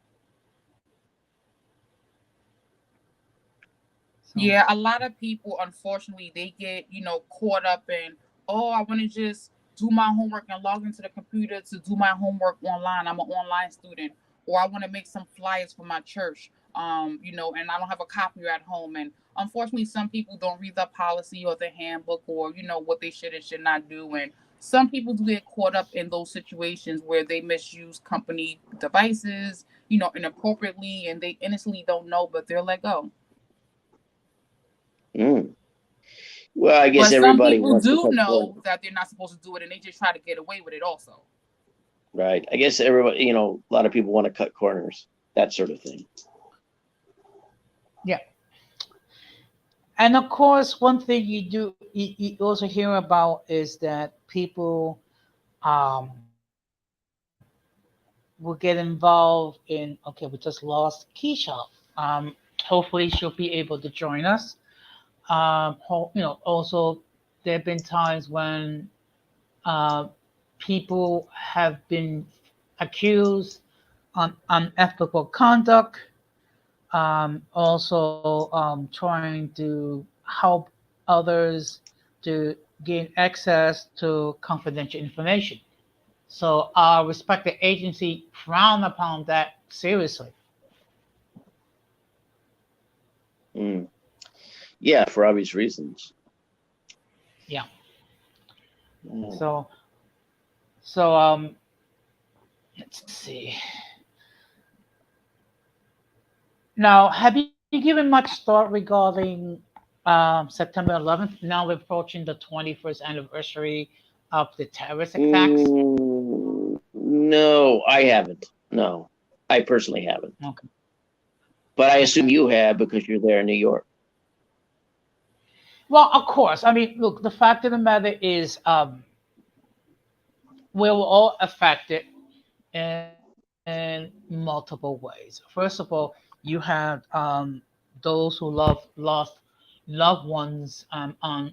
So Yeah, a lot of people, unfortunately, they get, caught up in, oh, I want to just do my homework and log into the computer to do my homework online. I'm an online student. Or I want to make some flyers for my church, and I don't have a copier at home. And unfortunately, some people don't read the policy or the handbook or, what they should and should not do. And some people do get caught up in those situations where they misuse company devices, inappropriately, and they innocently don't know, but they're let go. mm. Well, I guess But some everybody people wants to do cut corners, know that they're not supposed to do it, and they just try to get away with it. Also, right? I guess everybody, a lot of people want to cut corners, that sort of thing. yeah, and of course, one thing you also hear about is that people um, will get involved in. Okay, we just lost Keisha. Hopefully, she'll be able to join us. Also, there have been times when uh, people have been accused on unethical conduct, also trying to help others to gain access to confidential information. So our respected agency frown upon that seriously. Mm. Yeah, for obvious reasons. Yeah. Mm. So so let's see. Now, have you given much thought regarding September 11th? Now we're approaching the 21st anniversary of the terrorist attacks. No, I haven't. No, I personally haven't. Okay. But I assume Okay. you have because you're there in New York. Well, of course. I mean, look, the fact of the matter is, we were all affected in multiple ways. First of all, you had those who lost loved ones on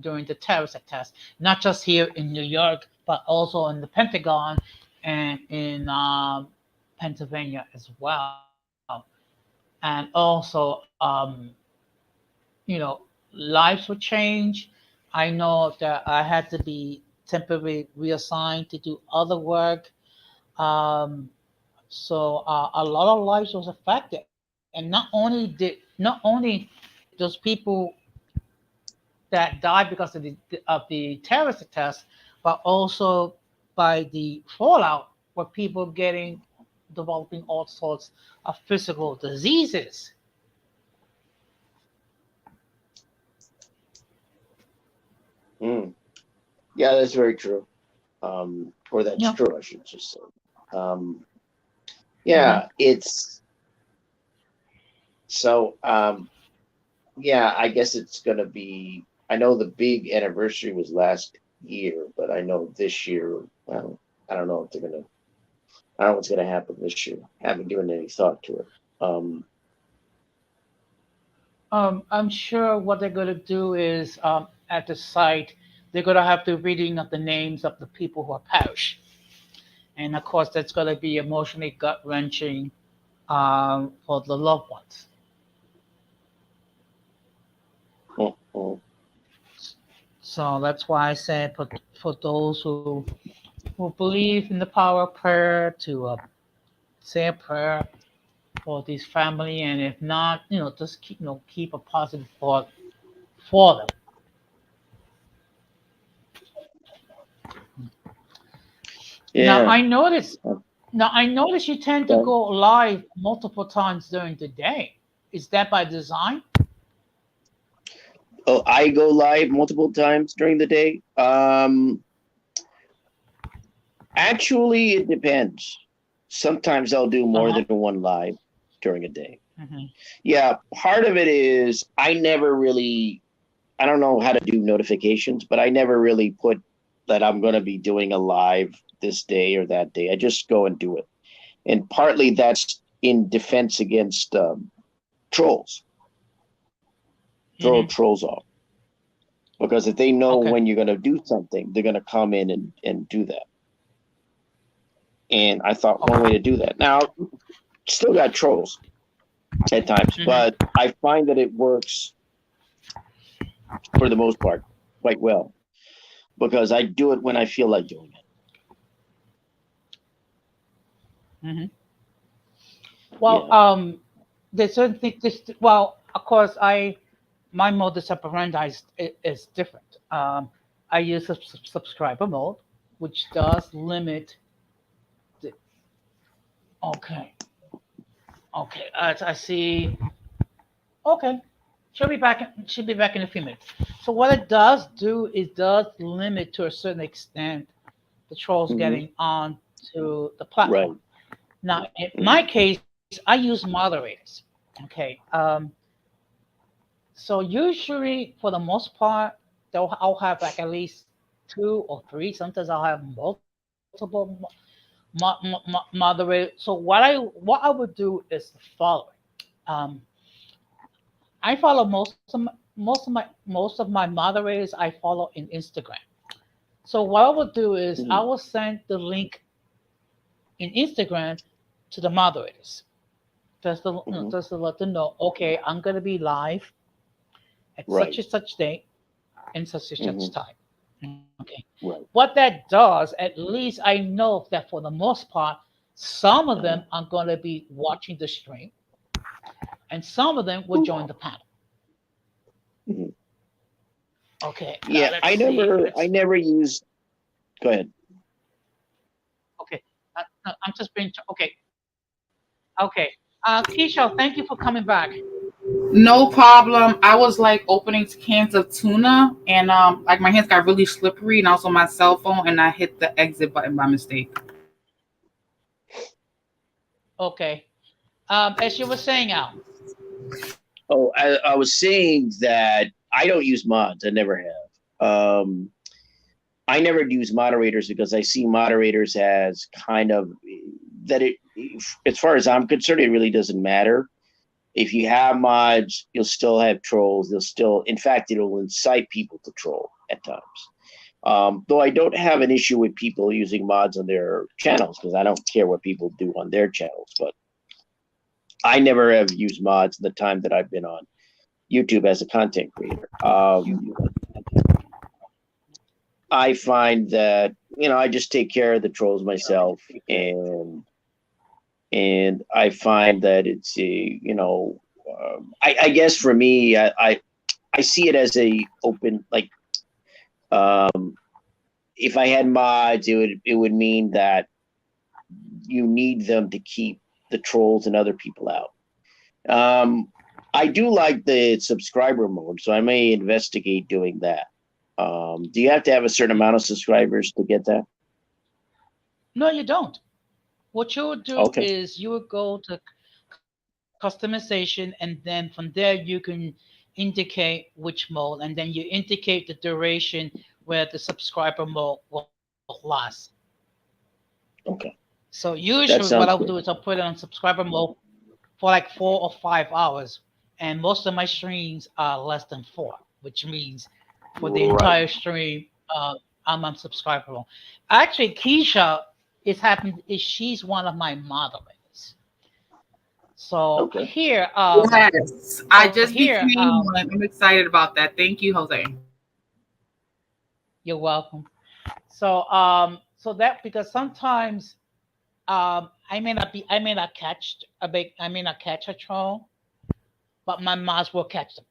during the terrorist attacks, not just here in New York, but also in the Pentagon and in Pennsylvania as well. And also, you know, lives would change. I know that I had to be temporarily reassigned to do other work. Um, so a lot of lives was affected, and not only those people that died because of the terrorist attacks, but also by the fallout, where people getting developing all sorts of physical diseases. Mm. Yeah, that's very true. Or that's Yeah. true, I should just say. Um, Hmm. yeah, it's so. Yeah, I guess it's gonna be. I know the big anniversary was last year, but I know this year. Well, I don't know if they're gonna. I don't know what's gonna happen this year. Haven't given any thought to it. Um, I'm sure what they're going to do is at the site, they're going to have the reading of the names of the people who are perished. And of course, that's going to be emotionally gut wrenching for the loved ones. mm, mm. So that's why I said for those who believe in the power of prayer to say a prayer for this family, and if not, just keep a positive thought for them. Now Yeah. I noticed Uh, Now I notice you tend to but- go live multiple times during the day. Is that by design? oh, I go live multiple times during the day. Actually, it depends. Sometimes I'll do more Uh-huh. than one live during a day. Hmm. Yeah, part of it is I never really, I don't know how to do notifications, but I never really put that I'm going to be doing a live this day or that day. I just go and do it. And partly that's in defense against trolls, throw Hmm. trolls off. Because if they know Okay. when you're going to do something, they're going to come in and do that. And I thought one way Okay. to do that. Now, still got trolls at times, but Hmm. I find that it works for the most part quite well because I do it when I feel like doing it. Hmm. Well, Yeah. there's certain things. Well, of course, my modus operandi is different. I use a subscriber mode, which does limit. The, okay. Okay. I see. Okay. She'll be back in a few minutes. So what it does do is does limit to a certain extent the trolls Hmm. getting on to the Right. platform. Now, in my Hmm. case, I use moderators. Okay. So usually, for the most part, I'll have like at least two or three. Sometimes I'll have multiple moderators. So what I would do is the following. Um, I follow most of my moderators I follow in Instagram. So what I will do is I Hmm. will send the link in Instagram to the moderators Hmm. just to let them know. Okay, I'm gonna be live at such Right. and such date and such and such Hmm. time. Okay. Right. What that does, at least I know that for the most part, some of Uh-huh. them are gonna be watching the stream, and some of them will Cool. join the panel. Hmm. Okay. Yeah, Let's see. I Let's. never used. Go ahead. Okay. I'm just being. Okay. Okay. Keisha, thank you for coming back. No problem. I was like opening cans of tuna, and like my hands got really slippery, and I was on my cell phone, and I hit the exit button by mistake. Okay. As you were saying, Al. Oh, I was saying that I don't use mods. I never have. I never use moderators because I see moderators as kind of that it, as far as I'm concerned, it really doesn't matter. If you have mods, you'll still have trolls. They'll still, in fact, it'll incite people to troll at times. Though I don't have an issue with people using mods on their channels because I don't care what people do on their channels. But I never have used mods in the time that I've been on YouTube as a content creator. I find that I just take care of the trolls myself, and I find that it's I guess for me, I see it as a open like if I had mods, it would mean that you need them to keep the trolls and other people out. I do like the subscriber mode, so I may investigate doing that. Do you have to have a certain amount of subscribers to get that? No, you don't. What you would do Okay. is you would go to customization, and then from there you can indicate which mode, and then you indicate the duration where the subscriber mode will last. Okay. So usually That what I'll sounds do good. is I'll put it on subscriber mode for like 4 or 5 hours, and most of my streams are less than four, which means for the Right. entire stream, I'm on subscriber mode. Actually, Keisha is she's one of my moderators. So Okay. here, Yes, I so just here, became one. I'm excited about that. Thank you, Jose. you're welcome. So that because sometimes I may not catch I may not catch a troll, but my mods will catch them,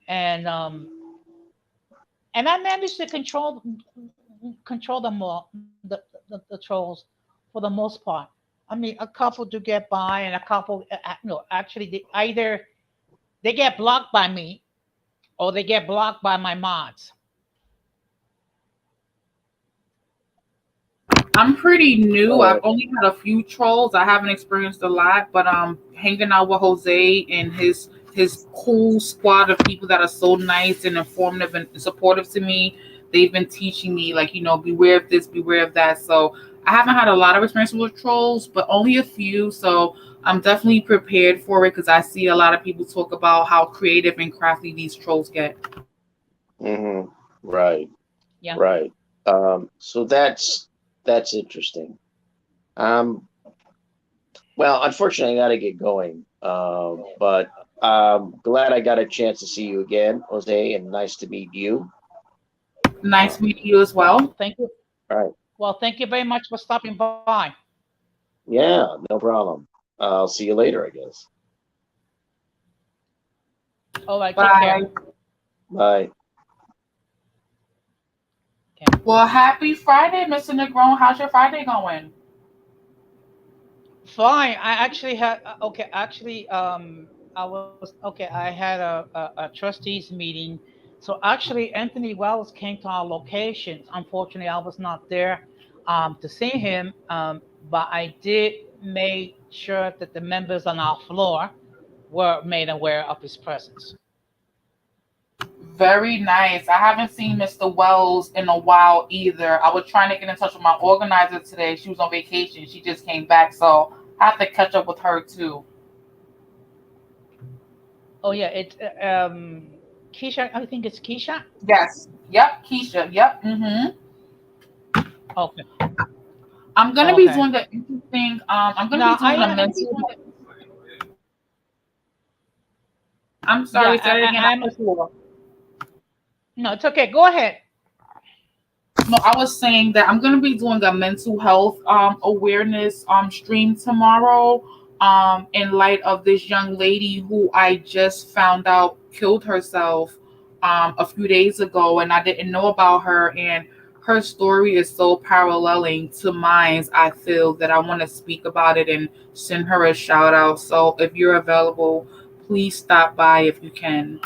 and I managed to control them all the trolls for the most part. I mean, a couple do get by, and a couple, no, actually, they either they get blocked by me or they get blocked by my mods. I'm pretty new. All I've right. only had a few trolls. I haven't experienced a lot, but hanging out with Jose and his cool squad of people that are so nice and informative and supportive to me. They've been teaching me like, beware of this, beware of that. So I haven't had a lot of experience with trolls, but only a few. So I'm definitely prepared for it because I see a lot of people talk about how creative and crafty these trolls get. Mm-hmm. Right. Yeah. Right. So that's interesting. Um, well, unfortunately, I got to get going. But glad I got a chance to see you again, Jose, and nice to meet you. Nice Uh, meeting you as well. Thank you. all right. Well, thank you very much for stopping by. Yeah, no problem. I'll see you later, I guess. All right, take care. Bye. Bye. Okay. Well, happy Friday, Mr. Negron. How's your Friday going? Fine. I actually had okay. Actually, I was okay. I had a trustees meeting. So actually, Anthony Wells came to our location. Unfortunately, I was not there to see him, but I did make sure that the members on our floor were made aware of his presence. Very nice. I haven't seen Mr. Wells in a while either. I was trying to get in touch with my organizer today. She was on vacation. She just came back, so I have to catch up with her too. Oh yeah, it's Keisha. I think it's Keisha. Yes. Yep. Keisha. Yep. Okay. I'm gonna be Okay. doing the interesting. I'm gonna be Now doing a I mental. I'm yeah sorry. Say it again. I'm no, it's okay. Go ahead. No, I was saying that I'm gonna be doing a mental health awareness stream tomorrow. In light of this young lady who I just found out killed herself a few days ago, and I didn't know about her, and her story is so paralleling to mine. I feel that I want to speak about it and send her a shout out. So if you're available, please stop by if you can.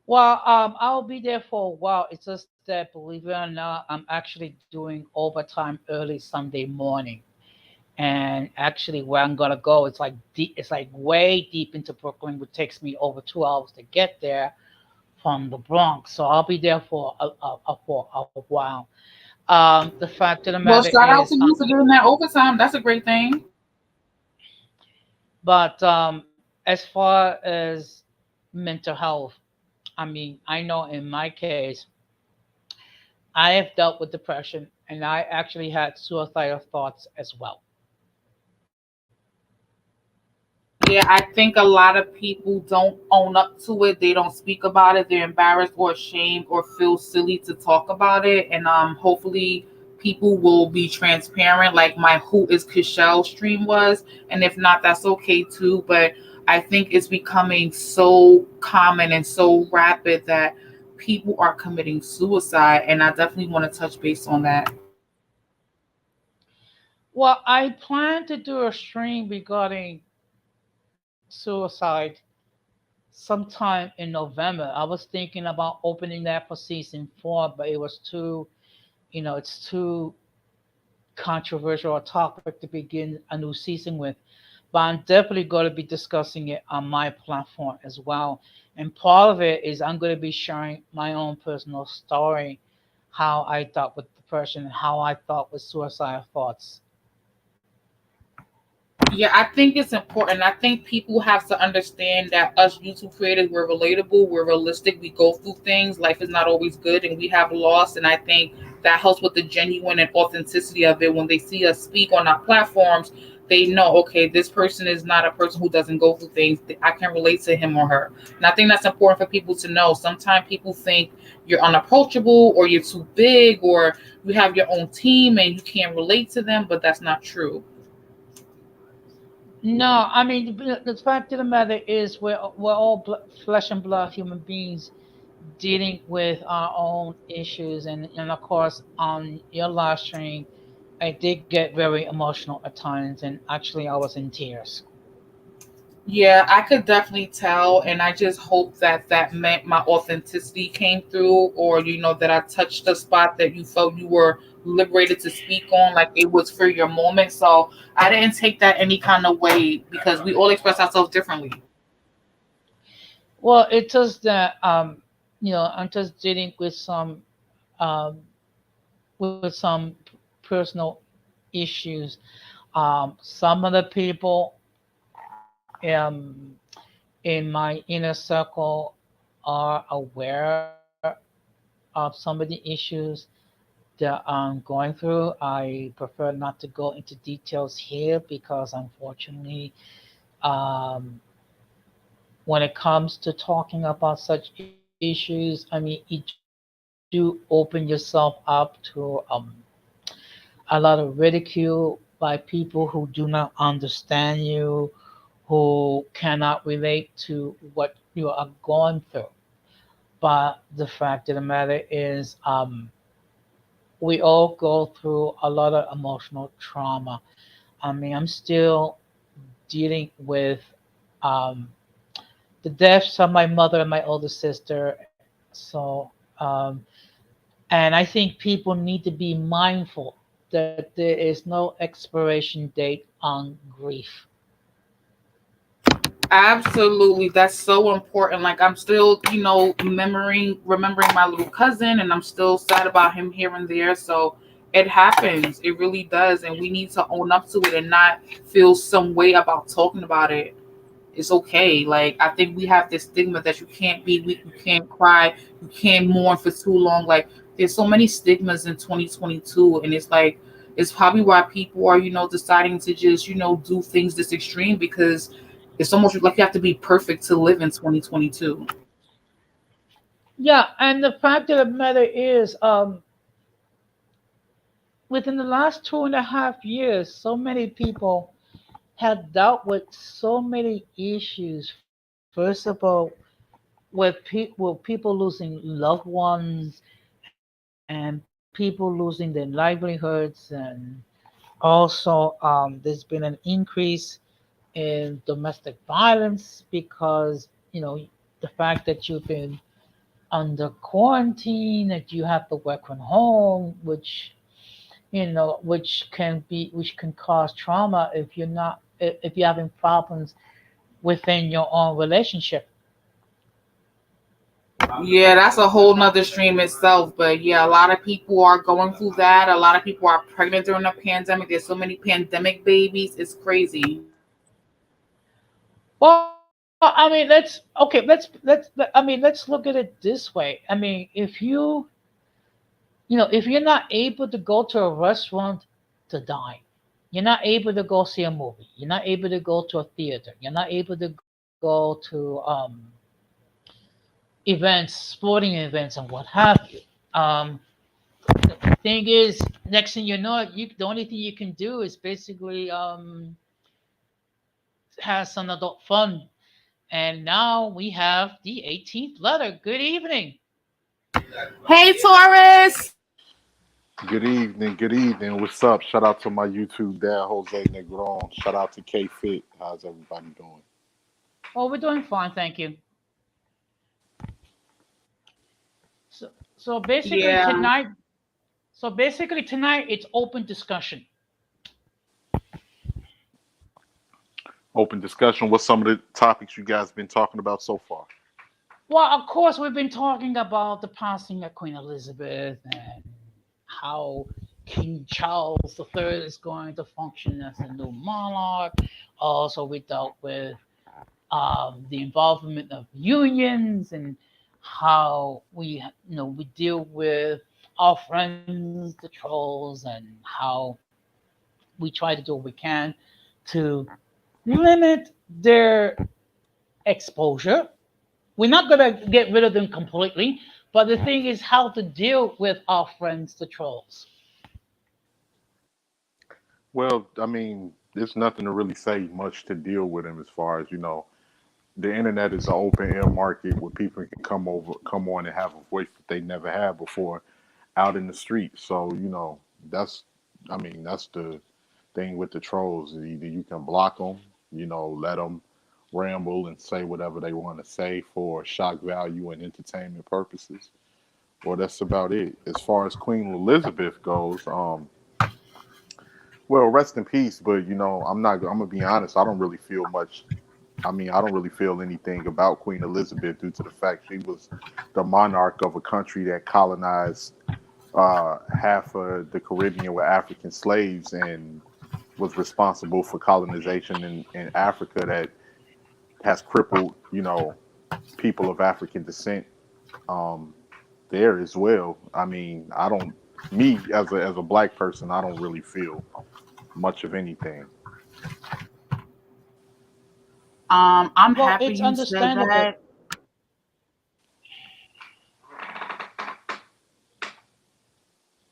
Well, I'll be there for a while. It's just that, believe it or not, I'm actually doing overtime early Sunday morning. And actually, where I'm gonna go, it's like deep, it's like way deep into Brooklyn, which takes me over 2 hours to get there from the Bronx, so I'll be there for a while. The fact of the Well, matter shout out is, to you for doing that overtime. That's a great thing. but as far as mental health, I mean, I know in my case, I have dealt with depression, and I actually had suicidal thoughts as well. Yeah, I think a lot of people don't own up to it. They don't speak about it. They're embarrassed or ashamed or feel silly to talk about it. And hopefully people will be transparent like my Who is Kishelle stream was. And if not, that's okay too. But I think it's becoming so common and so rapid that people are committing suicide. And I definitely want to touch base on that. Well, I plan to do a stream regarding suicide sometime in November. I was thinking about opening that for season 4, but it was too, it's too controversial a topic to begin a new season with. But I'm definitely going to be discussing it on my platform as well. And part of it is I'm going to be sharing my own personal story, how I thought with depression, how I thought with suicidal thoughts. Yeah, I think it's important. I think people have to understand that us YouTube creators, we're relatable, we're realistic, we go through things. Life is not always good, and we have loss. And I think that helps with the genuine and authenticity of it. When they see us speak on our platforms, they know, okay, this person is not a person who doesn't go through things. I can relate to him or her. And I think that's important for people to know. Sometimes people think you're unapproachable or you're too big or you have your own team and you can't relate to them, but that's not true. No, I mean, the fact of the matter is we're all flesh and blood human beings dealing with our own issues. And of course, on your live stream, I did get very emotional at times, and actually, I was in tears. Yeah, I could definitely tell, and I just hope that that meant my authenticity came through, or that I touched the spot that you felt you were liberated to speak on, like it was for your moment. So I didn't take that any kind of way because we all express ourselves differently. Well, it's just that I'm just dealing um, with some personal issues. Some of the people in my inner circle are aware of some of the issues that I'm going through. I prefer not to go into details here because, unfortunately, um, when it comes to talking about such issues, I mean, you do open yourself up to a lot of ridicule by people who do not understand you, who cannot relate to what you are going through. But the fact of the matter is, we all go through a lot of emotional trauma. I mean, I'm still dealing with um, the deaths of my mother and my older sister. So, and I think people need to be mindful that there is no expiration date on grief. Absolutely, that's so important. Like I'm still, remembering my little cousin, and I'm still sad about him here and there. So it happens. It really does, and we need to own up to it and not feel some way about talking about it. It's okay. Like I think we have this stigma that you can't be weak, you can't cry, you can't mourn for too long. Like there's so many stigmas in 2022, and it's like it's probably why people are deciding to just do things this extreme because it's almost like you have to be perfect to live in 2022. Yeah, and the fact of the matter is, within the last 2.5 years, so many people have dealt with so many issues. First of all, with people losing loved ones and people losing their livelihoods, and also there's been an increase in domestic violence because the fact that you've been under quarantine, that you have to work from home, which can cause trauma if you're having problems within your own relationship. Yeah, that's a whole nother stream itself. But yeah, a lot of people are going through that. A lot of people are pregnant during the pandemic. There's so many pandemic babies. It's crazy. Well, I mean, let's look at it this way. I mean, if you're not able to go to a restaurant to dine, you're not able to go see a movie, you're not able to go to a theater, you're not able to go to events, sporting events, and what have you. Um, the thing is, next thing you know, the only thing you can do is basically have some adult fun. And now we have the 18th letter. Good evening. Hey, Taurus. Good evening, good evening. What's up? Shout out to my YouTube dad, Jose Negron. Shout out to K Fit. How's everybody doing? Oh, we're doing fine, thank you. So, so basically Yeah. tonight, it's open discussion. Open discussion. What's some of the topics you guys been talking about so far? Well, of course, we've been talking about the passing of Queen Elizabeth and how King Charles III is going to function as a new monarch. Also, we dealt with the involvement of unions and how we deal with our friends, the trolls, and how we try to do what we can to limit their exposure. We're not going to get rid of them completely, but the thing is how to deal with our friends, the trolls. Well, I mean, there's nothing to really say much to deal with them as far as, the internet is an open air market where people can come on and have a voice that they never had before out in the street. So, that's, that's the thing with the trolls. Either you can block them, let them ramble and say whatever they want to say for shock value and entertainment purposes. Well, that's about it. As far as Queen Elizabeth goes, well, rest in peace. But I'm not. I'm gonna be honest. I don't really feel much. I don't really feel anything about Queen Elizabeth due to the fact she was the monarch of a country that colonized half of the Caribbean with African slaves and was responsible for colonization in Africa that has crippled, people of African descent um, there as well. I don't, me as a black person, I don't really feel much of anything. I'm Well, happy it's you said understandable. that.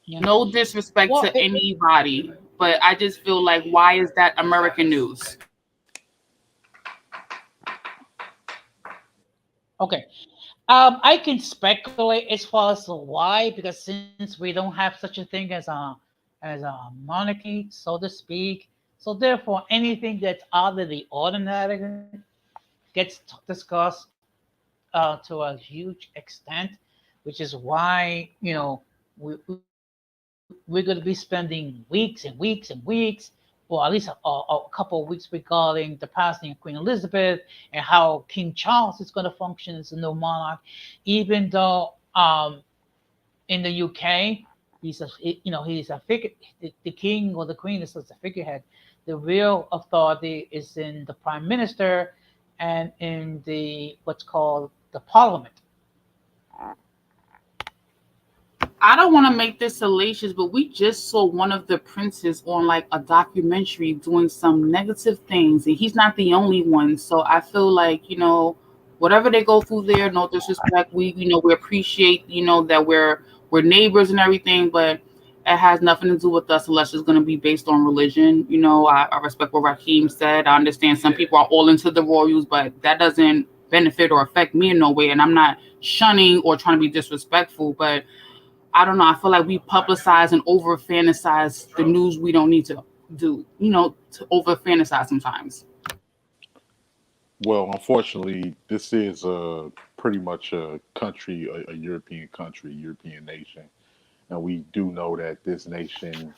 Yeah. No disrespect Well, to anybody, but I just feel like, why is that American news? okay. I can speculate as far as the why, because since we don't have such a thing as a monarchy, so to speak, so therefore anything that's out of the ordinary gets discussed to a huge extent, which is why we're going to be spending weeks and weeks and weeks, or at least a couple of weeks regarding the passing of Queen Elizabeth and how King Charles is going to function as a new monarch, even though in the UK he's a figure. The king or the queen is just a figurehead. The real authority is in the prime minister and in the what's called the parliament. I don't want to make this salacious, but we just saw one of the princes on like a documentary doing some negative things, and he's not the only one. So I feel like, whatever they go through there, no disrespect. We appreciate, that we're neighbors and everything, but it has nothing to do with us unless it's going to be based on religion. I respect what Raheem said. I understand some people are all into the royals, but that doesn't benefit or affect me in no way. And I'm not shunning or trying to be disrespectful, but I don't know. I feel like we publicize and over fantasize the news we don't need to do, to over fantasize sometimes. Well, unfortunately, this is pretty much a country, a European country, European nation, and we do know that this nation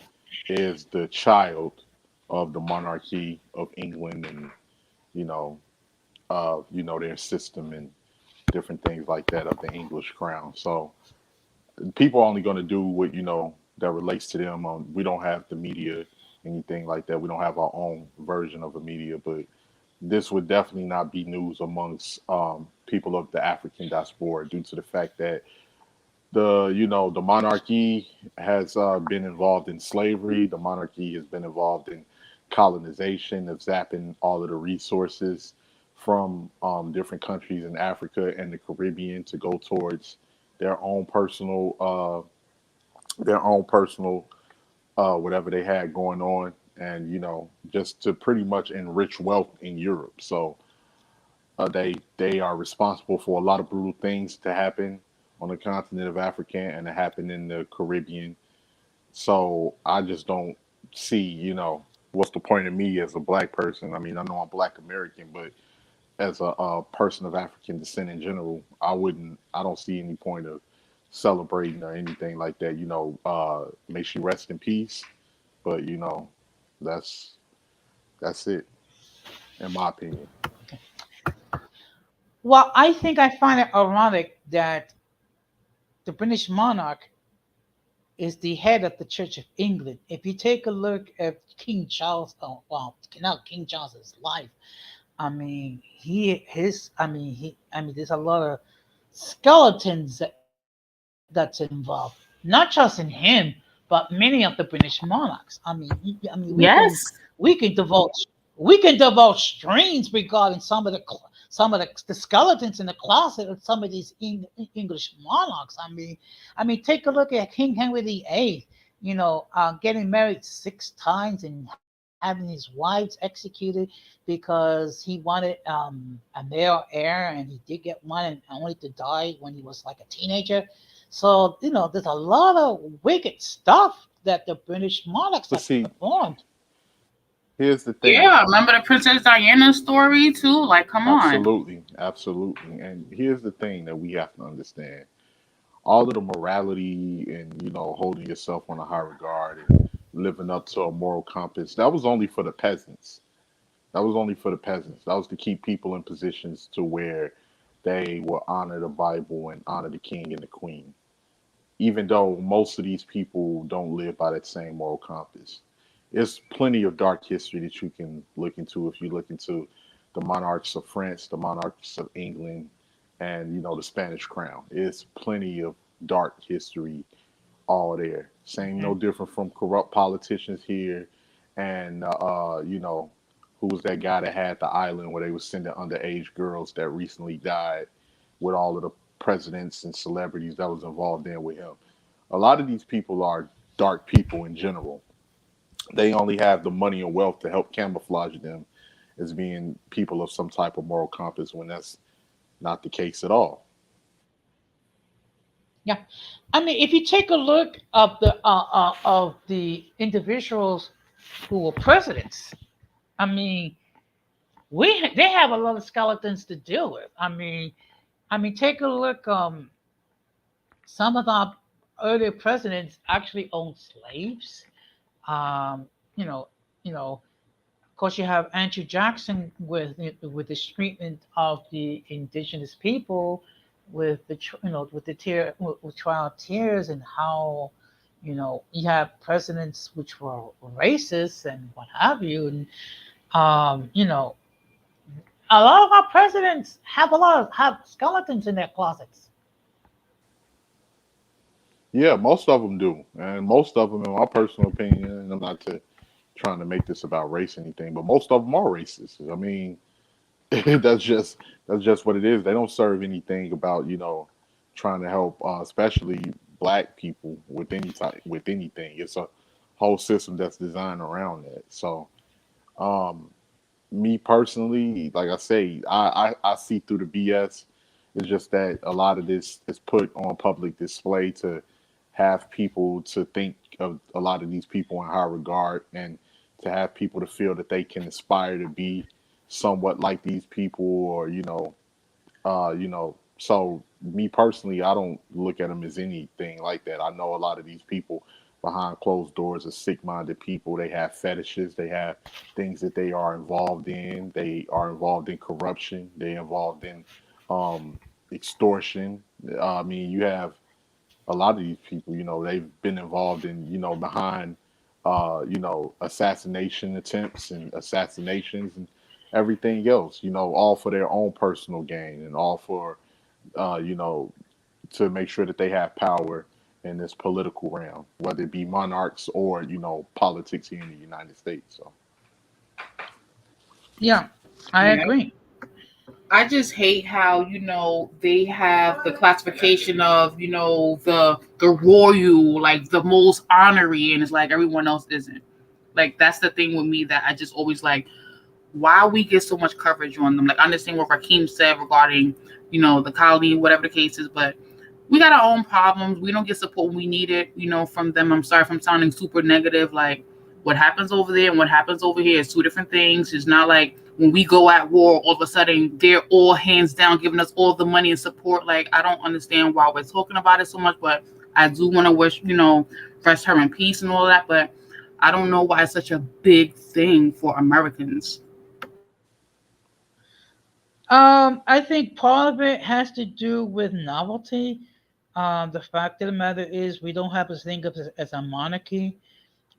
is the child of the monarchy of England and you know their system. And different things like that of the English crown. So people are only going to do what that relates to them. We don't have the media, anything like that. We don't have our own version of a media, but this would definitely not be news amongst people of the African diaspora due to the fact that the monarchy has been involved in slavery. The monarchy has been involved in colonization of zapping all of the resources from different countries in Africa and the Caribbean to go towards their own personal whatever they had going on, and just to pretty much enrich wealth in Europe. So they are responsible for a lot of brutal things to happen on the continent of Africa and to happen in the Caribbean. So I just don't see, what's the point of me as a black person. I mean, I know I'm Black American, but as a person of African descent in general, I don't see any point of celebrating or anything like that. May she rest in peace. But that's that's it, in my opinion. Well, I think I find it ironic that the British monarch is the head of the Church of England. If you take a look at King Charles, well, not King Charles's life, I mean, there's a lot of skeletons that's involved, not just in him, but many of the British monarchs. Yes. We can divulge strains regarding some of the skeletons in the closet of some of these English monarchs. Take a look at King Henry VIII. Getting married 6 times and having his wives executed because he wanted a male heir, and he did get one, and only to die when he was like a teenager. So there's a lot of wicked stuff that the British monarchs But have see, performed. here's the thing. Yeah, remember the Princess Diana story too? Like, come on. Absolutely, absolutely. And here's the thing that we have to understand. All of the morality and, holding yourself on a high regard and living up to a moral compass, that was only for the peasants. That was only for the peasants. That was to keep people in positions to where they will honor the Bible and honor the king and the queen, even though most of these people don't live by that same moral compass. There's plenty of dark history that you can look into if you look into the monarchs of France, the monarchs of England, and the Spanish crown. It's plenty of dark history all there. Same, no Mhm. different from corrupt politicians here, and who was that guy that had the island where they were sending underage girls that recently died, with all of the presidents and celebrities that was involved in with him. A lot of these people are dark people in general. They only have the money and wealth to help camouflage them as being people of some type of moral compass when that's not the case at all. Yeah, if you take a look of the individuals who were presidents, I mean, they have a lot of skeletons to deal with. Take a look. Some of our earlier presidents actually owned slaves. Um, you know, of course, you have Andrew Jackson with his treatment of the indigenous people, with the trial of tears, and how you have presidents which were racist and what have you, and a lot of our presidents have skeletons in their closets. Yeah, most of them do, and most of them, in my personal opinion, and I'm not trying to make this about race or anything, but most of them are racist. I mean, that's just what it is. They don't serve anything about trying to help, especially black people with with anything. It's a whole system that's designed around that. So, um, me personally, like I say, I see through the BS. It's just that a lot of this is put on public display to have people to think of a lot of these people in high regard, and to have people to feel that they can aspire to be somewhat like these people, or so me personally, I don't look at them as anything like that. I know a lot of these people behind closed doors are sick-minded people. They have fetishes. They have things that they are involved in. They are involved in corruption. They involved in extortion. I mean, you have a lot of these people, they've been involved in, behind, assassination attempts and assassinations and everything else, all for their own personal gain and all for, uh, you know, to make sure that they have power in this political realm, whether it be monarchs or, politics here in the United States. So, Yeah, I Yeah. agree. I just hate how they have the classification of the royal, like the most honorary, and it's like everyone else isn't. Like that's the thing with me that I just always like. Why we get so much coverage on them? Like I understand what Raheem said regarding the colony, whatever the case is, but we got our own problems. We don't get support when we need it, from them. I'm sorry if I'm sounding super negative. Like what happens over there and what happens over here is two different things. It's not like when we go at war, all of a sudden they're all hands down giving us all the money and support. Like I don't understand why we're talking about it so much, but I do want to wish, rest her in peace and all that. But I don't know why it's such a big thing for Americans. I think part of it has to do with novelty. The fact of the matter is, we don't have to think of it as a monarchy,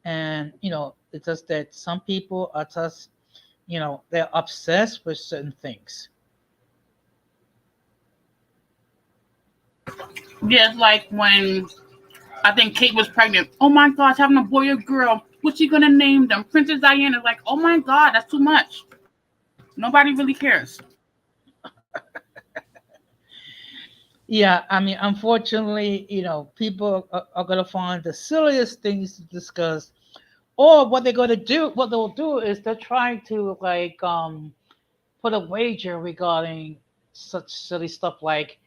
and it's just that some people are just, they're obsessed with certain things. Yeah, it's like when I think Kate was pregnant. Oh my gosh, having a boy or girl. What's she gonna name them? Princess Diana is like, oh my god, that's too much. Nobody really cares. Yeah, I mean, unfortunately, people are going to find the silliest things to discuss, or what they're going to do. What they'll do is they're trying to like put a wager regarding such silly stuff like,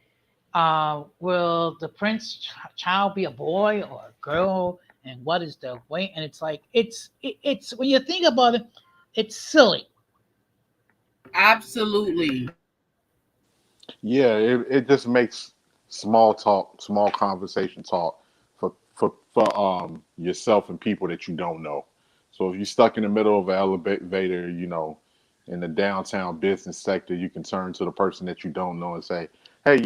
will the child be a boy or a girl, and what is their weight? And it's like it's when you think about it, it's silly. Absolutely. yeah, it just makes small talk, small conversation talk for yourself and people that you don't know. So if you're stuck in the middle of an elevator, in the downtown business sector, you can turn to the person that you don't know and say, "Hey,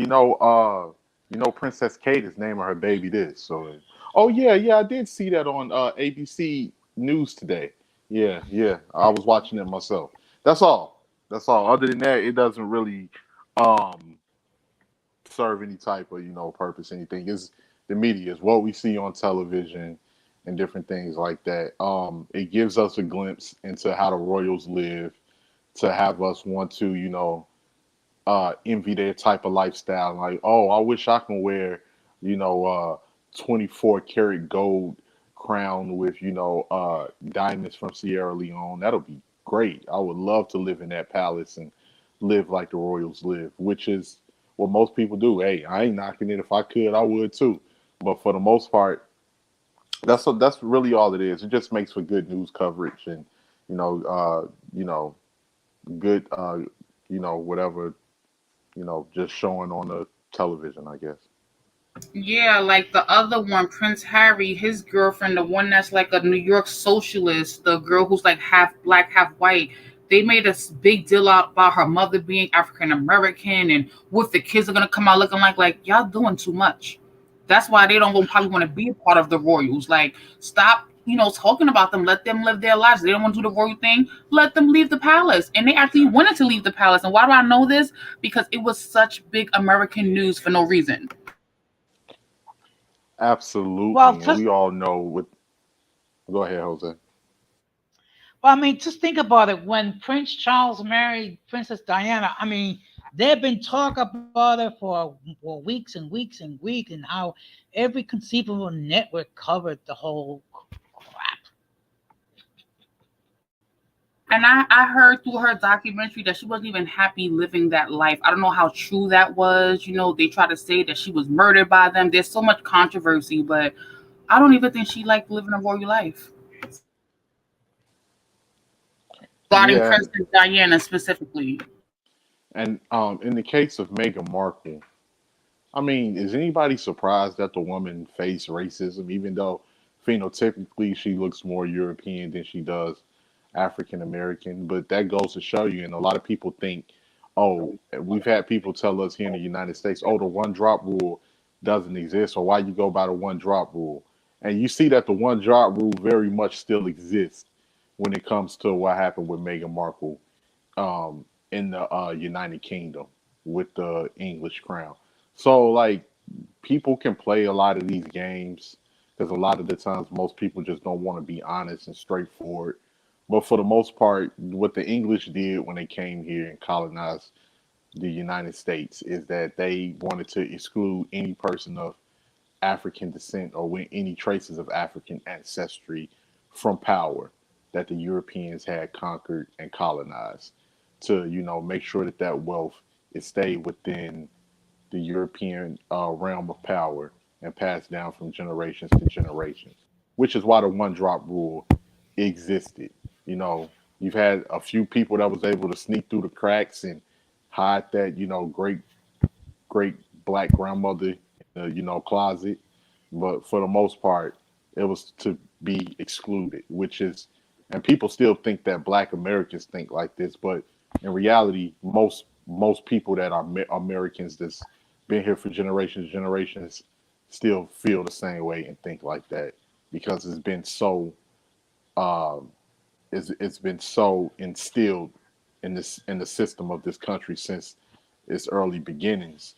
Princess Kate is naming her baby this." So, oh yeah, yeah, I did see that on ABC News today. Yeah, yeah, I was watching it myself. That's all. That's all. Other than that, it doesn't really um serve any type of purpose. Anything is the media is what we see on television and different things like that. It gives us a glimpse into how the Royals live to have us want to envy their type of lifestyle. Like, oh, I wish I can wear, 24 karat gold crown with, diamonds from Sierra Leone. That'll be great. I would love to live in that palace and live like the Royals live, which is what most people do. Hey, I ain't knocking it. If I could, I would too. But for the most part, that's really all it is. It just makes for good news coverage and, you know, uh, you know, good, whatever, just showing on the television, I guess. Yeah, like the other one, Prince Harry, his girlfriend, the one that's like a New York socialist, the girl who's like half black, half white. They made a big deal out about her mother being African American and what the kids are gonna come out looking like y'all doing too much. That's why they don't probably want to be a part of the royals. Like, stop, talking about them. Let them live their lives. They don't want to do the royal thing. Let them leave the palace. And they actually wanted to leave the palace. And why do I know this? Because it was such big American news for no reason. Well, Absolutely. And we just all know what. Go ahead, Jose. well, I mean, just think about it. When Prince Charles married Princess Diana, I mean, there've been talk about it for weeks and weeks and weeks, and how every conceivable network covered the whole crap. And I heard through her documentary that she wasn't even happy living that life. I don't know how true that was. They try to say that she was murdered by them. There's so much controversy, but I don't even think she liked living a royal life. Regarding Yeah, Princess Diana specifically. and in the case of Meghan Markle, I mean, is anybody surprised that the woman faced racism, even though phenotypically she looks more European than she does African American? But that goes to show you, and a lot of people think, oh, we've had people tell us here in the United States, oh, the one drop rule doesn't exist, or why you go by the one drop rule. And you see that the one drop rule very much still exists when it comes to what happened with Meghan Markle in the United Kingdom with the English crown. So, like, people can play a lot of these games because a lot of the times most people just don't want to be honest and straightforward. But for the most part, what the English did when they came here and colonized the United States is that they wanted to exclude any person of African descent or with any traces of African ancestry from power that the Europeans had conquered and colonized to, make sure that that wealth is stayed within the European realm of power and passed down from generations to generations, which is why the one drop rule existed. You know, you've had a few people that was able to sneak through the cracks and hide that, great great black grandmother in the, closet. But for the most part, it was to be excluded, which is, and people still think that black Americans think like this, but in reality, most people that are Americans that's been here for generations still feel the same way and think like that because it's been so um, it's been so instilled in the system of this country since its early beginnings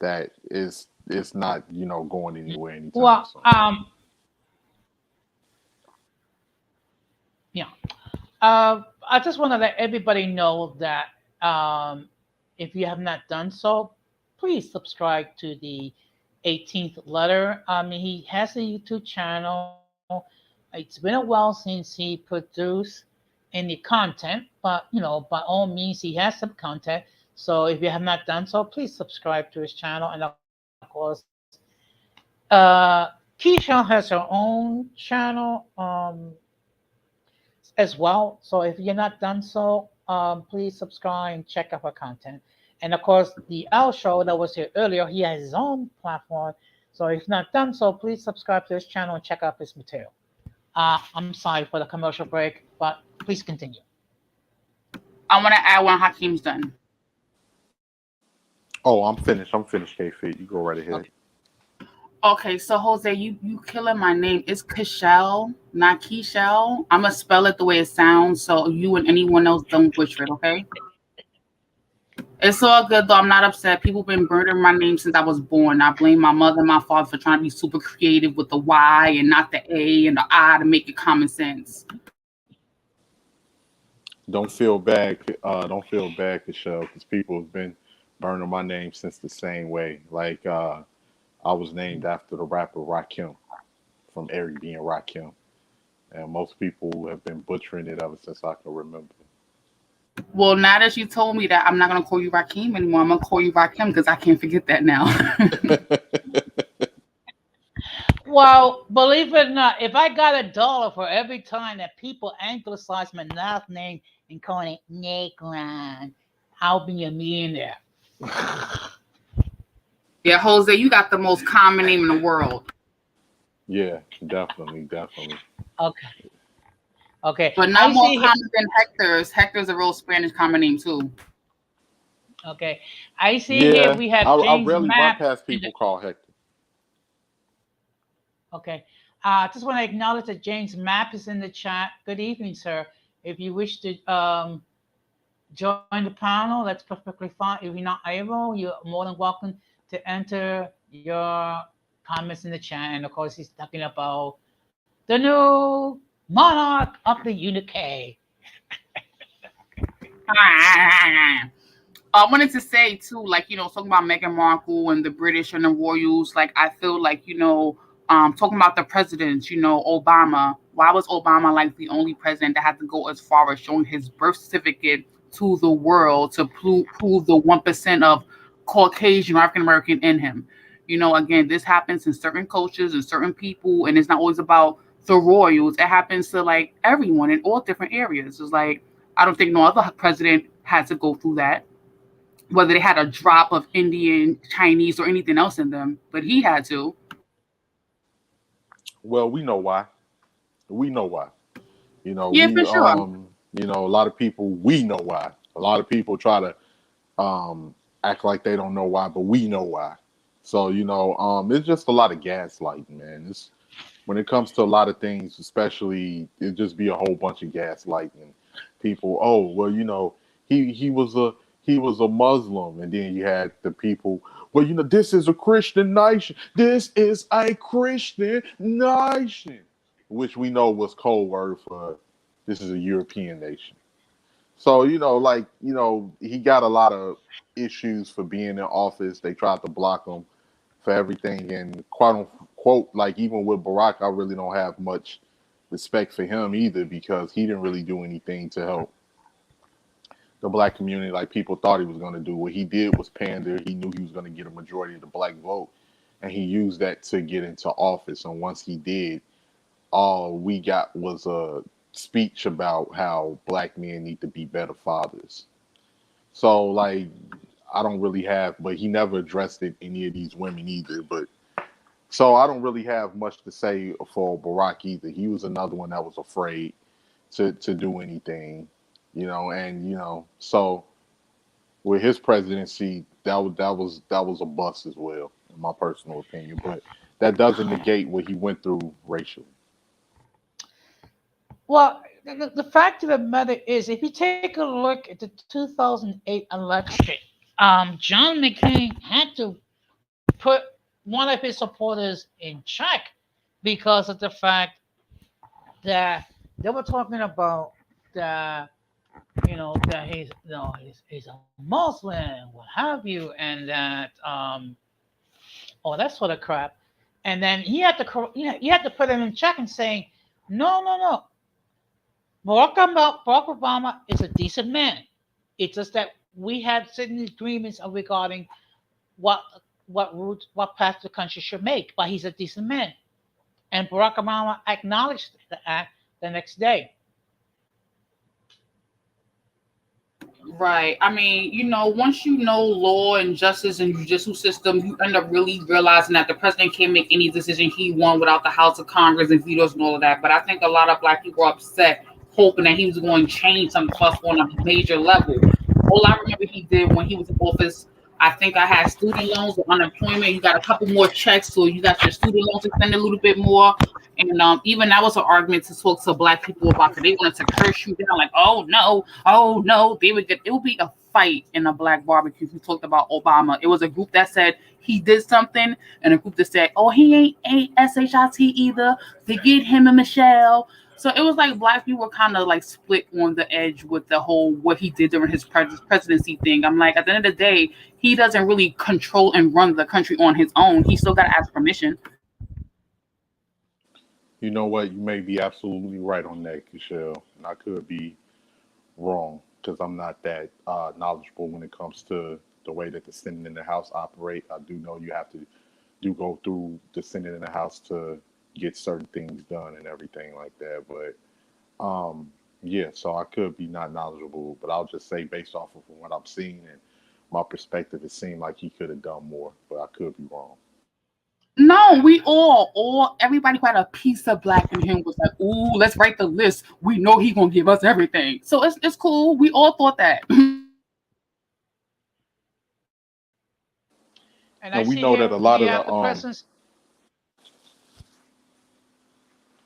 that it's not going anywhere anytime Well, soon. yeah. I just want to let everybody know that if you have not done so, please subscribe to the 18th letter. He has a YouTube channel. It's been a while since he produced any content, but by all means, he has some content. So if you have not done so, please subscribe to his channel. And of course, Keisha has her own channel as well. So if you're not done so, please subscribe and check out her content. And of course, the L Show that was here earlier, he has his own platform. So if not done so, please subscribe to his channel and check out his material. I'm sorry for the commercial break, but please continue. I want to add when Hakeem's done. Oh, I'm finished. K-Fit. You go right ahead. Okay, so Jose, you killing my name. It's Kishel, not Kishel. I'm gonna spell it the way it sounds, so you and anyone else don't butcher it. Okay. It's all good though. I'm not upset. People been murdering my name since I was born. I blame my mother and my father for trying to be super creative with the Y and not the A and the I to make it common sense. Don't feel bad. Michelle, because people have been burning my name since the same way. Like I was named after the rapper Rakim from Eric B. and Rakim, and most people have been butchering it ever since I can remember. Well, now that you told me that, I'm not gonna call you Rakim anymore. I'm gonna call you Rakim because I can't forget that now. Well, believe it or not, if I got $1 for every time that people anglicize my last name and call it Negron, I'll be a millionaire. Yeah, Jose, you got the most common name in the world. Yeah, definitely. Okay. Okay. But not more common than Hector's. Hector's a real Spanish common name too. Okay. I see Yeah, here we have I James rarely run Mapp. past people called Hector. Okay. I just want to acknowledge that James Mapp is in the chat. Good evening, sir. If you wish to join the panel, that's perfectly fine. If you're not able, you're more than welcome to enter your comments in the chat. And of course, he's talking about the new monarch of the UK. I wanted to say too, like, talking about Meghan Markle and the British and the royals, like, I feel like, talking about the presidents, Obama. Why was Obama like the only president that had to go as far as showing his birth certificate to the world to prove the 1% of Caucasian or African American in him? Again, this happens in certain cultures and certain people, and it's not always about the royals. It happens to like everyone in all different areas. It's like, I don't think no other president had to go through that, whether they had a drop of Indian, Chinese, or anything else in them, but he had to. Well, we know why. Yeah, for sure. A lot of people, we know why. A lot of people try to act like they don't know why, but we know why. So it's just a lot of gaslighting, man. It's when it comes to a lot of things, especially it just be a whole bunch of gaslighting. People, oh well, he was a Muslim, and then you had the people, well, this is a Christian nation. This is a Christian nation, which we know was code word for this is a European nation. So, he got a lot of issues for being in office. They tried to block him for everything. And quote unquote, like even with Barack, I really don't have much respect for him either because he didn't really do anything to help the black community like people thought he was going to do. What he did was pander. He knew he was going to get a majority of the black vote. And he used that to get into office. And once he did, all we got was a speech about how black men need to be better fathers. So like I don't really have, but he never addressed it any of these women either. But so I don't really have much to say for Barack either. He was another one that was afraid to do anything, so with his presidency, that was a bust as well, in my personal opinion. But that doesn't negate what he went through racially. Well, the fact of the matter is, if you take a look at the 2008 election, John McCain had to put one of his supporters in check because of the fact that they were talking about that, that he's a Muslim, what have you, and that all that sort of crap. And then he had to put him in check and saying, no, no, no, Barack Obama is a decent man. It's just that we had certain agreements regarding what what path the country should make, but he's a decent man. And Barack Obama acknowledged the act the next day. Right. I mean, once you know law and justice and judicial system, you end up really realizing that the president can't make any decision he won without the House of Congress and vetoes and all of that. But I think a lot of black people are upset, hoping that he was going to change something for us on a major level. All I remember he did when he was in office, I think I had student loans or unemployment. You got a couple more checks, so you got your student loans extended a little bit more. And even that was an argument to talk to black people about because they wanted to curse you down, like, oh no, they would get it would be a fight in a black barbecue if you talked about Obama. It was a group that said he did something, and a group that said, oh, he ain't shit either. Forget him and Michelle. So it was like black people were kind of like split on the edge with the whole what he did during his presidency thing. I'm like, at the end of the day, he doesn't really control and run the country on his own. He still got to ask permission. You know what? You may be absolutely right on that, Michelle, and I could be wrong because I'm not that knowledgeable when it comes to the way that the Senate and the House operate. I do know you have to do go through the Senate and the House to get certain things done and everything like that. But yeah, so I could be not knowledgeable, but I'll just say based off of what I'm seeing and my perspective, it seemed like he could have done more, but I could be wrong. No, we everybody who had a piece of black in him was like, ooh, let's write the list. We know he gonna give us everything. So it's cool. We all thought that. And And I we see know that here a we lot of have the the presence.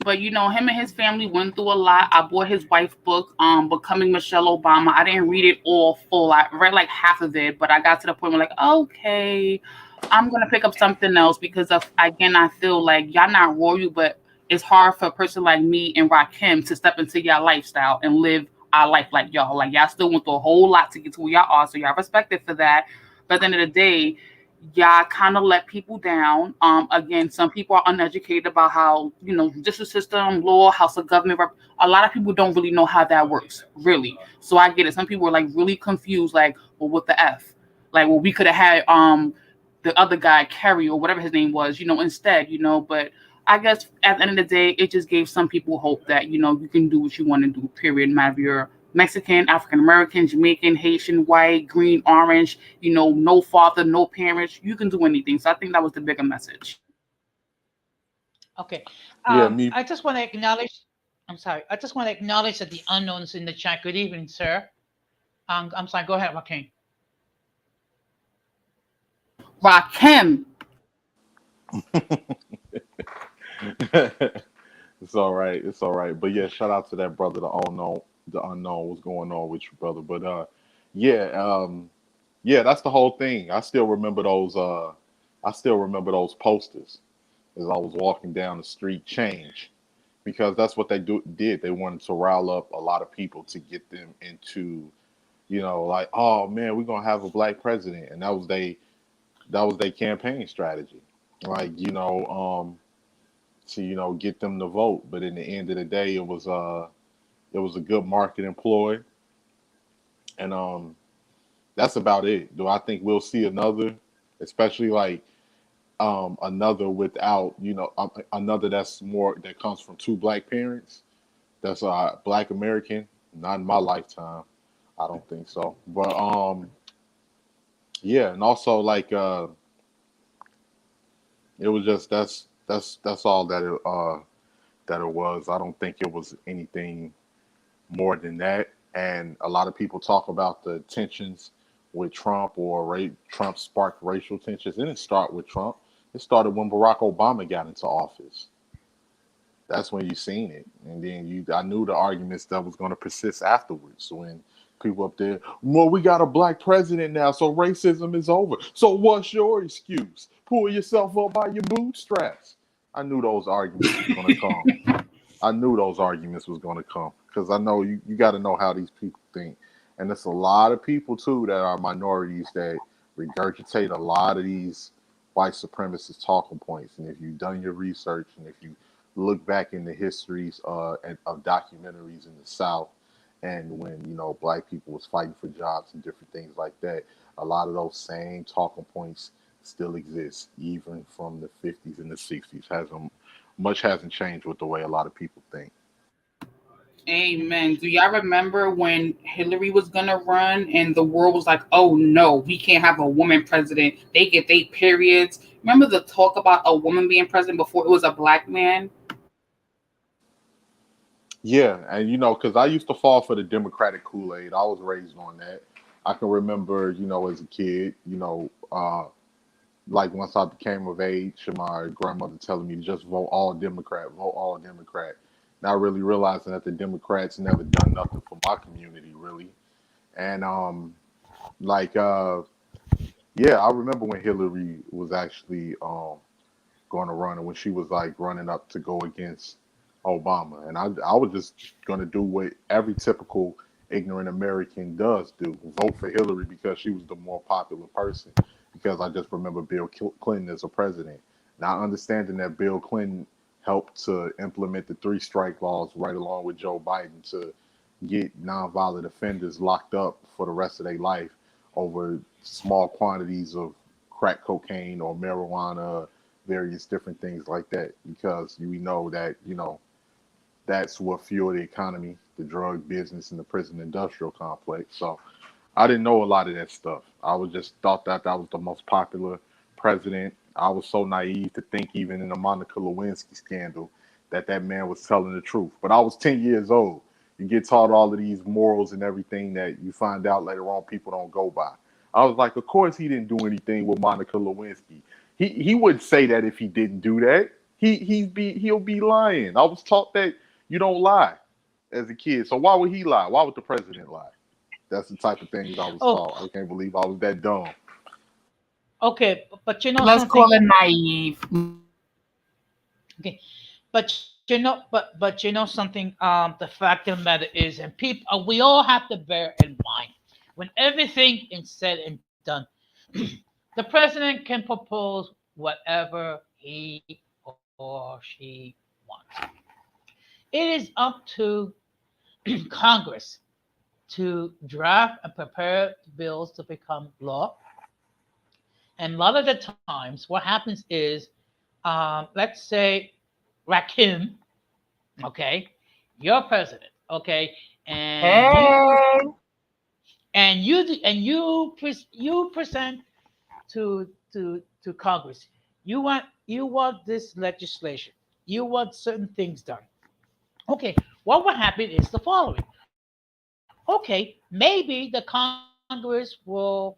But him and his family went through a lot. I bought his wife's book, Becoming Michelle Obama. I didn't read it all full. I read like half of it, but I got to the point where like, okay, I'm gonna pick up something else because of again, I feel like y'all not royal, but it's hard for a person like me and Rakim to step into your lifestyle and live our life like y'all. Like y'all still went through a whole lot to get to where y'all are, so y'all respected for that. But at the end of the day, y'all kind of let people down. Again, some people are uneducated about how judicial system, law, house of government. A lot of people don't really know how that works, really. So I get it. Some people are like really confused, like, well, what the f? Like, well, we could have had the other guy, Kerry or whatever his name was, instead, But I guess at the end of the day, it just gave some people hope that you can do what you want to do. Period. No matter if you're Mexican, African American, Jamaican, Haitian, white, green, orange, no father, no parents. You can do anything. So I think that was the bigger message. Okay. Yeah, me. I just want to acknowledge. I'm sorry. I just want to acknowledge that the unknowns in the chat. Good evening, sir. I'm sorry. Go ahead, Joaquin. Rakim. It's all right. It's all right. But yeah, shout out to that brother, the unknown, the unknown. What's going on with you, brother? But yeah, yeah, that's the whole thing. I still remember those posters as I was walking down the street. Change, because that's what did. They wanted to rile up a lot of people to get them into, like, oh man, we're gonna have a black president, and that was their campaign strategy, like, to get them to vote. But in the end of the day, it was a good marketing ploy, and that's about it. Do I think we'll see another, especially like another without another that comes from two black parents, that's black American? Not in my lifetime. I don't think so. But yeah, and also like it was just that's all that it was. I don't think it was anything more than that. And a lot of people talk about the tensions with Trump, or Trump sparked racial tensions. It didn't start with Trump. It started when Barack Obama got into office. That's when you seen it. And then I knew the arguments that was going to persist afterwards, when people up there, well, we got a black president now, so racism is over. So what's your excuse? Pull yourself up by your bootstraps. I knew those arguments was going to come. I knew those arguments was going to come, because I know you got to know how these people think. And there's a lot of people too that are minorities that regurgitate a lot of these white supremacist talking points. And if you've done your research, and if you look back in the histories of documentaries in the South, and when black people was fighting for jobs and different things like that, a lot of those same talking points still exist, even from the 50s and the 60s. Much hasn't changed with the way a lot of people think. Amen. Do y'all remember when Hillary was gonna run and the world was like, "Oh no, we can't have a woman president. They get their periods." Remember the talk about a woman being president before it was a black man? Yeah, and because I used to fall for the Democratic Kool-Aid. I was raised on that. I can remember, as a kid, like once I became of age, my grandmother telling me to just vote all Democrat. Not really realizing that the Democrats never done nothing for my community, really. And like yeah, I remember when Hillary was actually going to run, and when she was like running up to go against Obama, and I was just going to do what every typical ignorant American does do: vote for Hillary because she was the more popular person. Because I just remember Bill Clinton as a president, not understanding that Bill Clinton helped to implement the three strike laws right along with Joe Biden to get nonviolent offenders locked up for the rest of their life over small quantities of crack cocaine or marijuana, various different things like that. Because we know that that's what fueled the economy, the drug business, and the prison industrial complex. So I didn't know a lot of that stuff. I was just thought that that was the most popular president. I was so naive to think, even in the Monica Lewinsky scandal, that man was telling the truth. But I was 10 years old. You get taught all of these morals and everything that you find out later on people don't go by. I was like, of course he didn't do anything with Monica Lewinsky. He would say that if he didn't do that. He'll be lying. I was taught that you don't lie as a kid. So why would he lie? Why would the president lie? That's the type of things I was Oh, taught. I can't believe I was that dumb. okay, but you know Let's call something. it naive. Okay, but you know something. The fact of the matter is, and people, we all have to bear in mind, when everything is said and done, the president can propose whatever he or she wants. It is up to Congress to draft and prepare bills to become law. And a lot of the times, what happens is, let's say Rakim, okay, you're president, okay, and Hey. you present to Congress. You want this legislation. You want certain things done. Okay, what will happen is the following. Okay, maybe the Congress will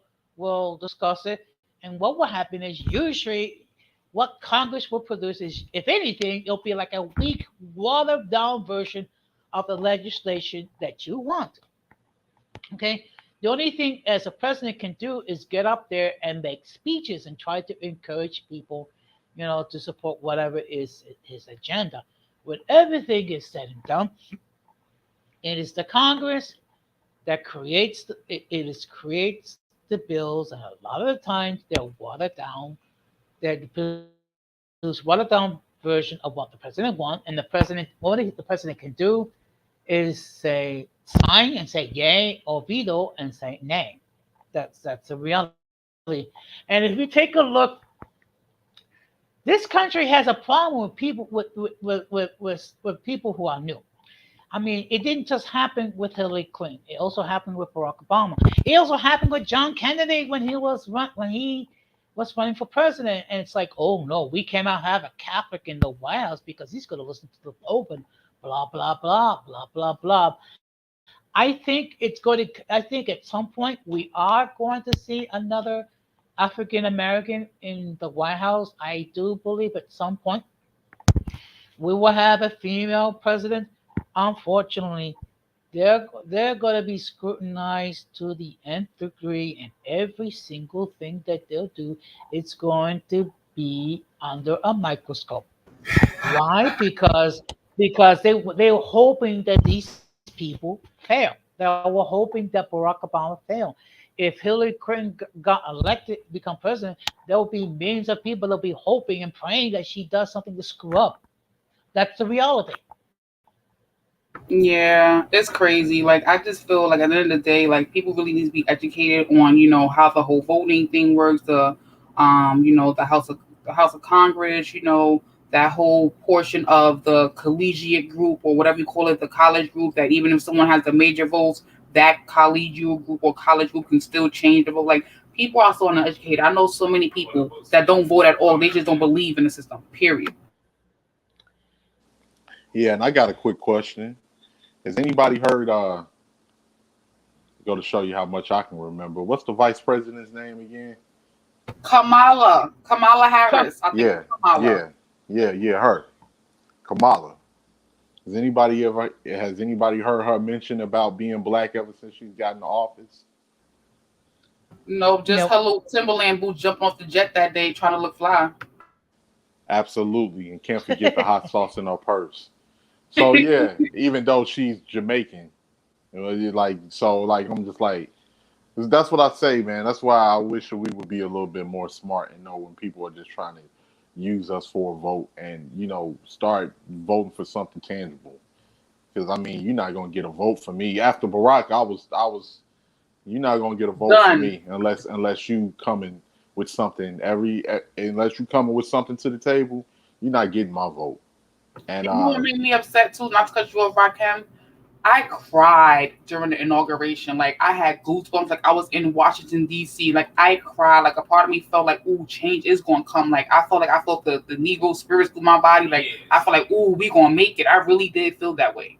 discuss it, and And what will happen is usually what Congress will produce is, if anything, it'll be like a weak, watered down version of the legislation that you want. Okay. The only thing as a president can do is get up there and make speeches and try to encourage people, to support whatever is his agenda. When everything is said and done, it is the Congress that creates it is creates the bills, and a lot of the times they're watered down. They're produce watered down version of what the president wants, and the president can do is say sign and say yay, or veto and say nay. That's a reality. And if you take a look, this country has a problem with people with people who are new. I mean, it didn't just happen with Hillary Clinton. It also happened with Barack Obama. It also happened with John Kennedy when he was running for president. And it's like, oh no, we cannot have a Catholic in the White House because he's going to listen to the Pope and blah blah blah blah blah blah. I think at some point we are going to see another African American in the White House. I do believe at some point we will have a female president. Unfortunately, they're going to be scrutinized to the nth degree, and every single thing that they'll do, it's going to be under a microscope. Why? Because they were hoping that these people fail. They were hoping that Barack Obama fail. If Hillary Clinton got elected, become president, there will be millions of people that'll be hoping and praying that she does something to screw up. That's the reality. Yeah, it's crazy. Like I just feel like at the end of the day, like people really need to be educated on, how the whole voting thing works, the House of Congress, that whole portion of the collegiate group or whatever you call it, the college group, that even if someone has the major votes, that collegiate group or college group can still change the vote. Like people are so uneducated. I know so many people that don't vote at all. They just don't believe in the system. Period. Yeah, and I got a quick question. Has anybody heard? Go to show you how much I can remember. What's the vice president's name again? Kamala Come, Harris. I think Yeah, it's Kamala. yeah, her, Kamala. Has anybody heard her mention about being black ever since she's gotten to office? No, just her no, little Timberland boots jumping off the jet that day trying to look fly. Absolutely, and can't forget the hot sauce in her purse. So yeah, even though she's Jamaican, I'm just like that's what I say, man. That's why I wish we would be a little bit more smart and know when people are just trying to use us for a vote and start voting for something tangible. Because I mean, you're not gonna get a vote for me after Barack. I was. You're not gonna get a vote for Done. me unless you coming with something unless you coming with something to the table. You're not getting my vote. And You know what made me upset too? Not to cut you off, Rakim. I cried during the inauguration. Like I had goosebumps. Like I was in Washington D.C. Like I cried. Like a part of me felt like, ooh, change is gonna come. Like I felt the Negro spirits through my body. Like I felt like, ooh, we gonna make it. I really did feel that way.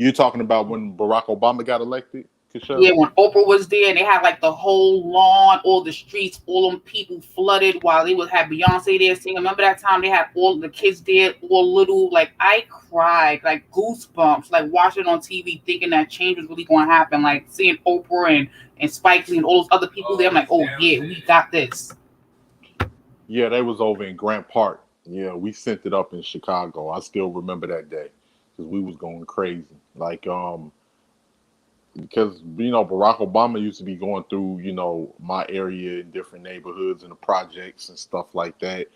you're talking about when Barack Obama got elected, Yeah, Kashel? when Oprah was there, and they had like the whole lawn, all the streets, all them people flooded while they would have Beyonce there singing. Remember that time they had all the kids there, all little. Like I cried, like goosebumps, like watching on TV, thinking that change was really going to happen. Like seeing Oprah and Spike Lee and all those other people there. I'm like, oh yeah, we got this. Yeah, they was over in Grant Park. Yeah, we sent it up in Chicago. I still remember that day because we was going crazy. Because Barack Obama used to be going through my area in different neighborhoods and the projects and stuff like that.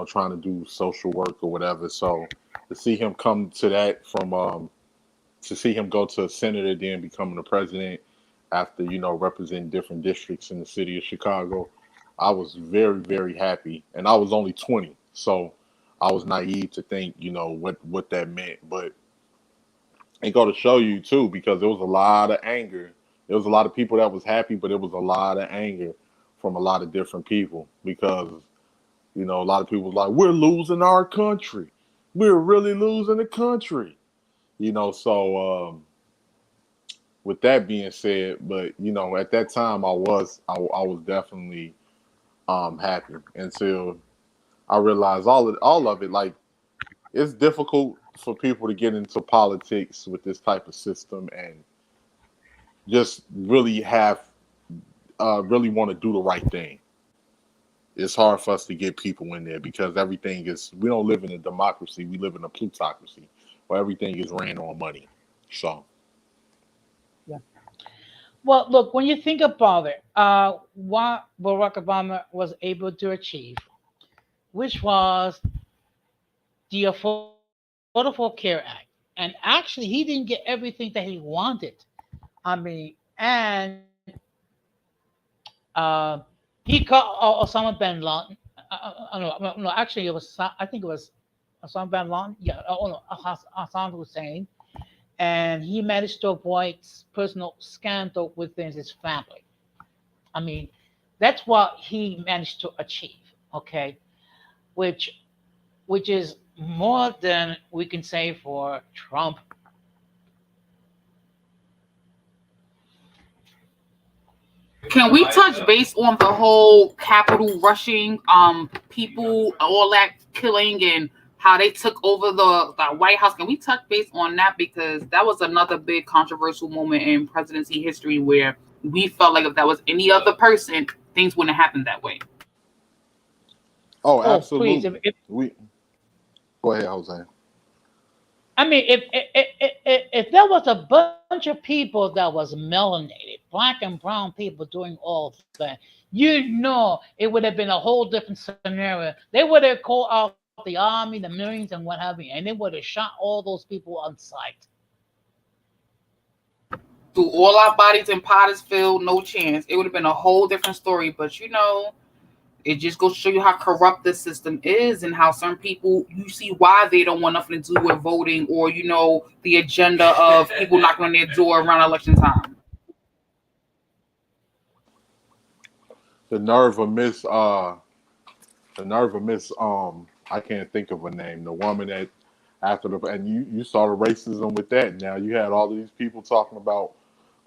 Trying to do social work or whatever. So to see him come to that to see him go to a senator, then becoming a president after representing different districts in the city of Chicago, I was very very happy, and I was only 20, so I was naive to think what that meant, but it go to show you too because there was a lot of anger. There was a lot of people that was happy, but it was a lot of anger from a lot of different people because a lot of people was like, we're losing our country, we're really losing the country. So with that being said, but at that time I was definitely happy until I realized all of it. Like, it's difficult for people to get into politics with this type of system and just really really want to do the right thing. It's hard for us to get people in there because we don't live in a democracy, we live in a plutocracy where everything is ran on money. So Yeah. Well, look, when you think about it, what Barack Obama was able to achieve, which was the Affordable Care Act. And actually, he didn't get everything that he wanted. I mean, and uh, he got Osama bin Laden. No, actually, I think it was Osama bin Laden. Yeah, oh no, Hassan Hussein, and he managed to avoid personal scandal within his family. I mean, that's what he managed to achieve. Okay, which which is more than we can say for Trump. Can we touch base on the whole Capitol rushing, people, all that killing, and how they took over the White House? Can we touch base on that because that was another big controversial moment in presidency history where we felt like if that was any other person, things wouldn't happen that way. oh, Oh, please, absolutely. We Go ahead, Jose. I mean, if there was a bunch of people that was melanated, black and brown people doing all that, it would have been a whole different scenario. They would have called out the army, the Marines, and what have you, and they would have shot all those people on sight. Through all our bodies in Pottersville, no chance. It would have been a whole different story. But it just goes to show you how corrupt the system is and how some people, you see why they don't want nothing to do with voting or, the agenda of people knocking on their door around election time. The nerve of Miss I can't think of her name. The woman that after the and you saw the racism with that. Now you had all these people talking about,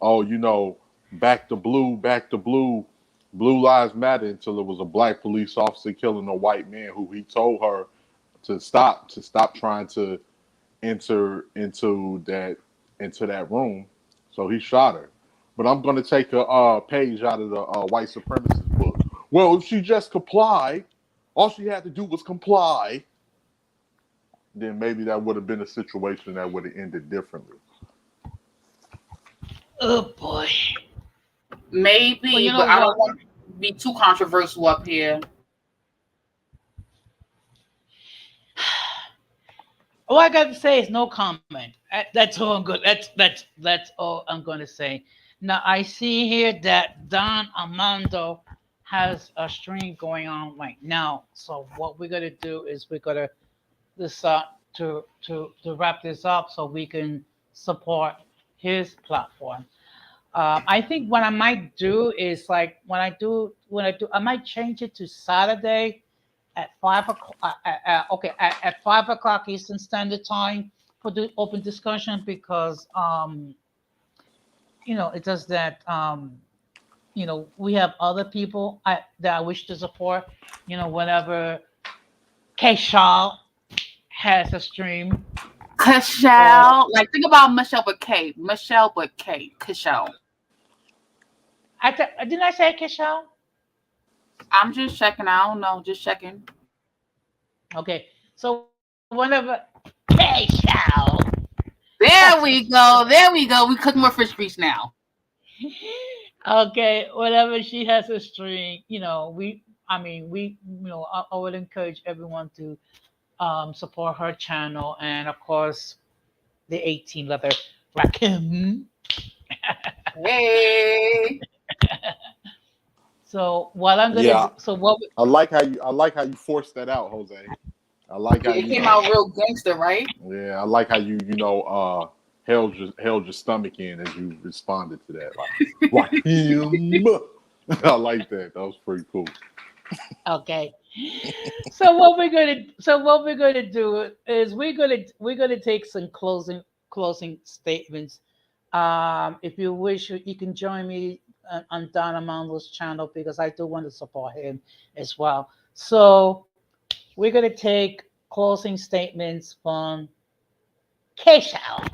oh, back to blue, blue lives matter until it was a black police officer killing a white man who he told her to stop trying to enter into that room. So he shot her. But I'm going to take a page out of the white supremacist book. Well, if she just complied, all she had to do was comply, then maybe that would have been a situation that would have ended differently. Oh boy. Well, Maybe, you know but I what? don't want to be too controversial up here. All I got to say is no comment. That's all I'm good. That's all I'm going to say. Now I see here that Don Armando has a stream going on right now. So what we're gonna do is we're gonna this to wrap this up so we can support his platform. I think what I might do is like when I do I might change it to Saturday at 5 o'clock. Okay, at 5 o'clock Eastern Standard Time for the open discussion because it does that. We have other people that I wish to support. Whenever K Shaw has a stream. So Cashel, like think about Michelle but K. Michelle but K. Cashel. didn't I say K Shaw? I'm just checking. I don't know. Just checking. Okay, so whenever K Shaw has a There we stream. go. There we go. We cook more fish grease now. Okay, whenever she has a stream, I would encourage everyone to support her channel and of course the 18 leather raccoon. Hey. So what I'm gonna Yeah, do, so what I like how you forced that out, Jose. I like how Yeah, it came out real gangster, right? yeah, I like how held your stomach in as you responded to that. Like him. I like that. That was pretty cool. okay. So what we're gonna do is we're gonna take some closing statements If you wish, you can join me on Don Amando's channel because I do want to support him as well. So we're gonna take closing statements from Keishao.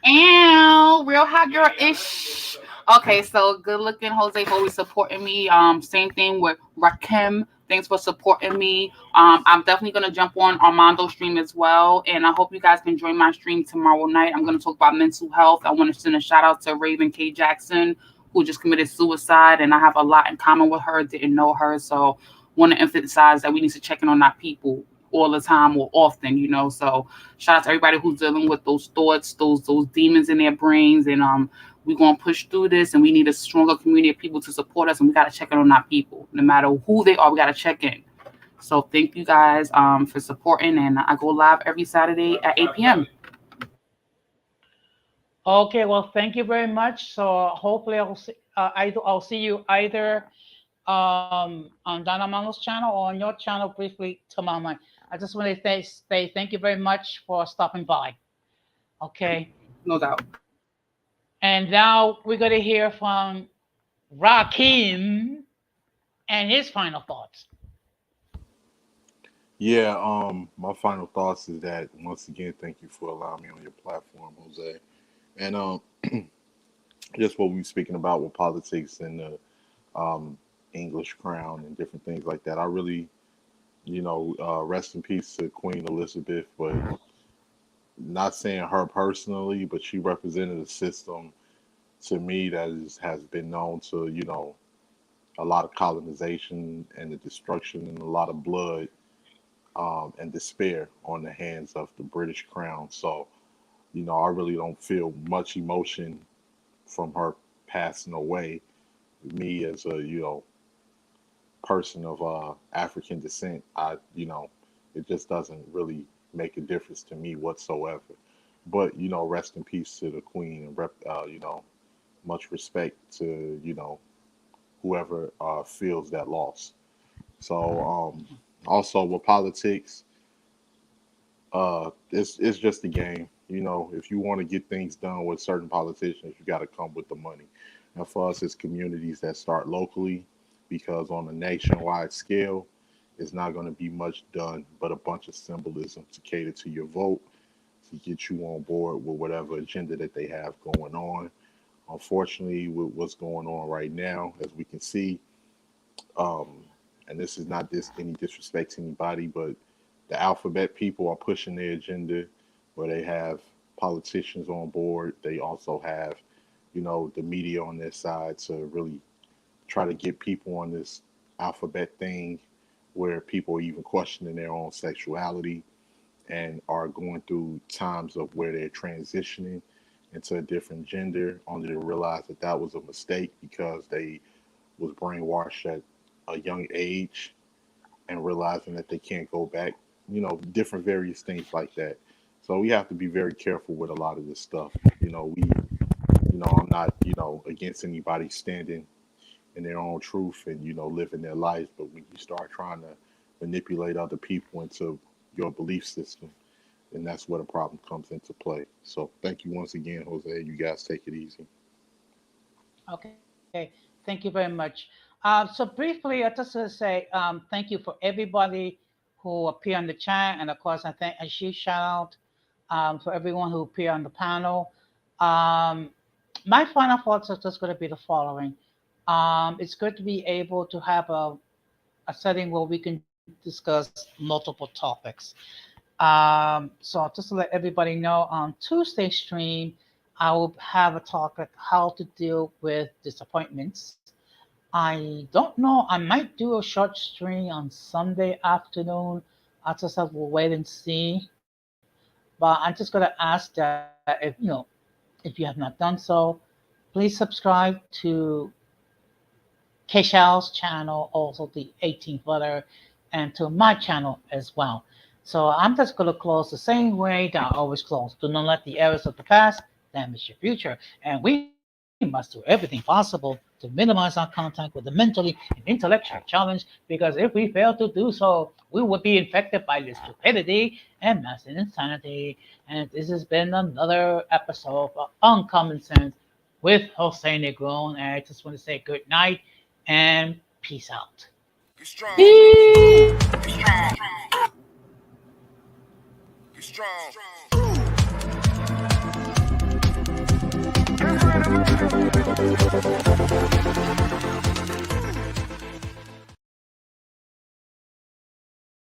Ow, real hot girl ish. Okay, so good looking Jose for always supporting me. Same thing with Rakim. Thanks for supporting me. I'm definitely gonna jump on Armando's stream as well, and I hope you guys can join my stream tomorrow night. I'm gonna talk about mental health. I want to send a shout out to Raven K. Jackson, who just committed suicide, and I have a lot in common with her. Didn't know her, so want to emphasize that we need to check in on our people all the time or often, So shout out to everybody who's dealing with those thoughts, those demons in their brains, and we're gonna push through this. And we need a stronger community of people to support us, and we gotta check in on our people, no matter who they are. We gotta check in. So thank you guys for supporting, and I go live every Saturday at 8 p.m. Okay, well, thank you very much. So hopefully I'll see you either on Donna Mango's channel or on your channel briefly tomorrow night. I just want to say thank you very much for stopping by. Okay, No doubt. and now we're going to hear from Rakim and his final thoughts. Yeah, my final thoughts is that once again, thank you for allowing me on your platform, Jose. And just what we were speaking about with politics and the um English crown and different things like that. I really, rest in peace to Queen Elizabeth, but not saying her personally, but she represented a system to me that has been known to, a lot of colonization and the destruction and a lot of blood and despair on the hands of the British crown. So, I really don't feel much emotion from her passing away. Me as a, person of African descent, it just doesn't really make a difference to me whatsoever. But, rest in peace to the Queen and much respect to, whoever feels that loss. So, also with politics, it's just a game. If you want to get things done with certain politicians, you got to come with the money. And for us, it's communities that start locally, because on a nationwide scale, it's not going to be much done but a bunch of symbolism to cater to your vote, to get you on board with whatever agenda that they have going on. Unfortunately, with what's going on right now, as we can see, um, and this is not any disrespect to anybody, but the alphabet people are pushing their agenda where they have politicians on board. They also have, the media on their side to really try to get people on this alphabet thing where people are even questioning their own sexuality and are going through times of where they're transitioning into a different gender, only to realize that that was a mistake because they was brainwashed at a young age and realizing that they can't go back, different various things like that. So we have to be very careful with a lot of this stuff. I'm not, against anybody standing in their own truth and, living their lives. But when you start trying to manipulate other people into your belief system, then that's where the problem comes into play. So thank you once again, Jose. You guys take it easy. Okay, thank you very much. So briefly, I just want to say thank you for everybody who appeared on the chat, and of course, I should shout out for everyone who appeared on the panel. Um, my final thoughts are just going to be the following. It's good to be able to have a setting where we can discuss multiple topics. So just to let everybody know, on Tuesday stream, I will have a topic how to deal with disappointments. I don't know. I might do a short stream on Sunday afternoon. I just have to wait and see. But I'm just gonna ask that if you have not done so, please subscribe to Keshal's channel, also the 18th letter, and to my channel as well. So I'm just going to close the same way that I always close. Do not let the errors of the past damage your future. And we know must do everything possible to minimize our contact with the mentally and intellectually challenged, because if we fail to do so, we would be infected by the stupidity and mass insanity. And this has been another episode of Uncommon Sense with Jose Negron. And I just want to say good night and peace out. Be strong. Peace. Be strong. Be strong.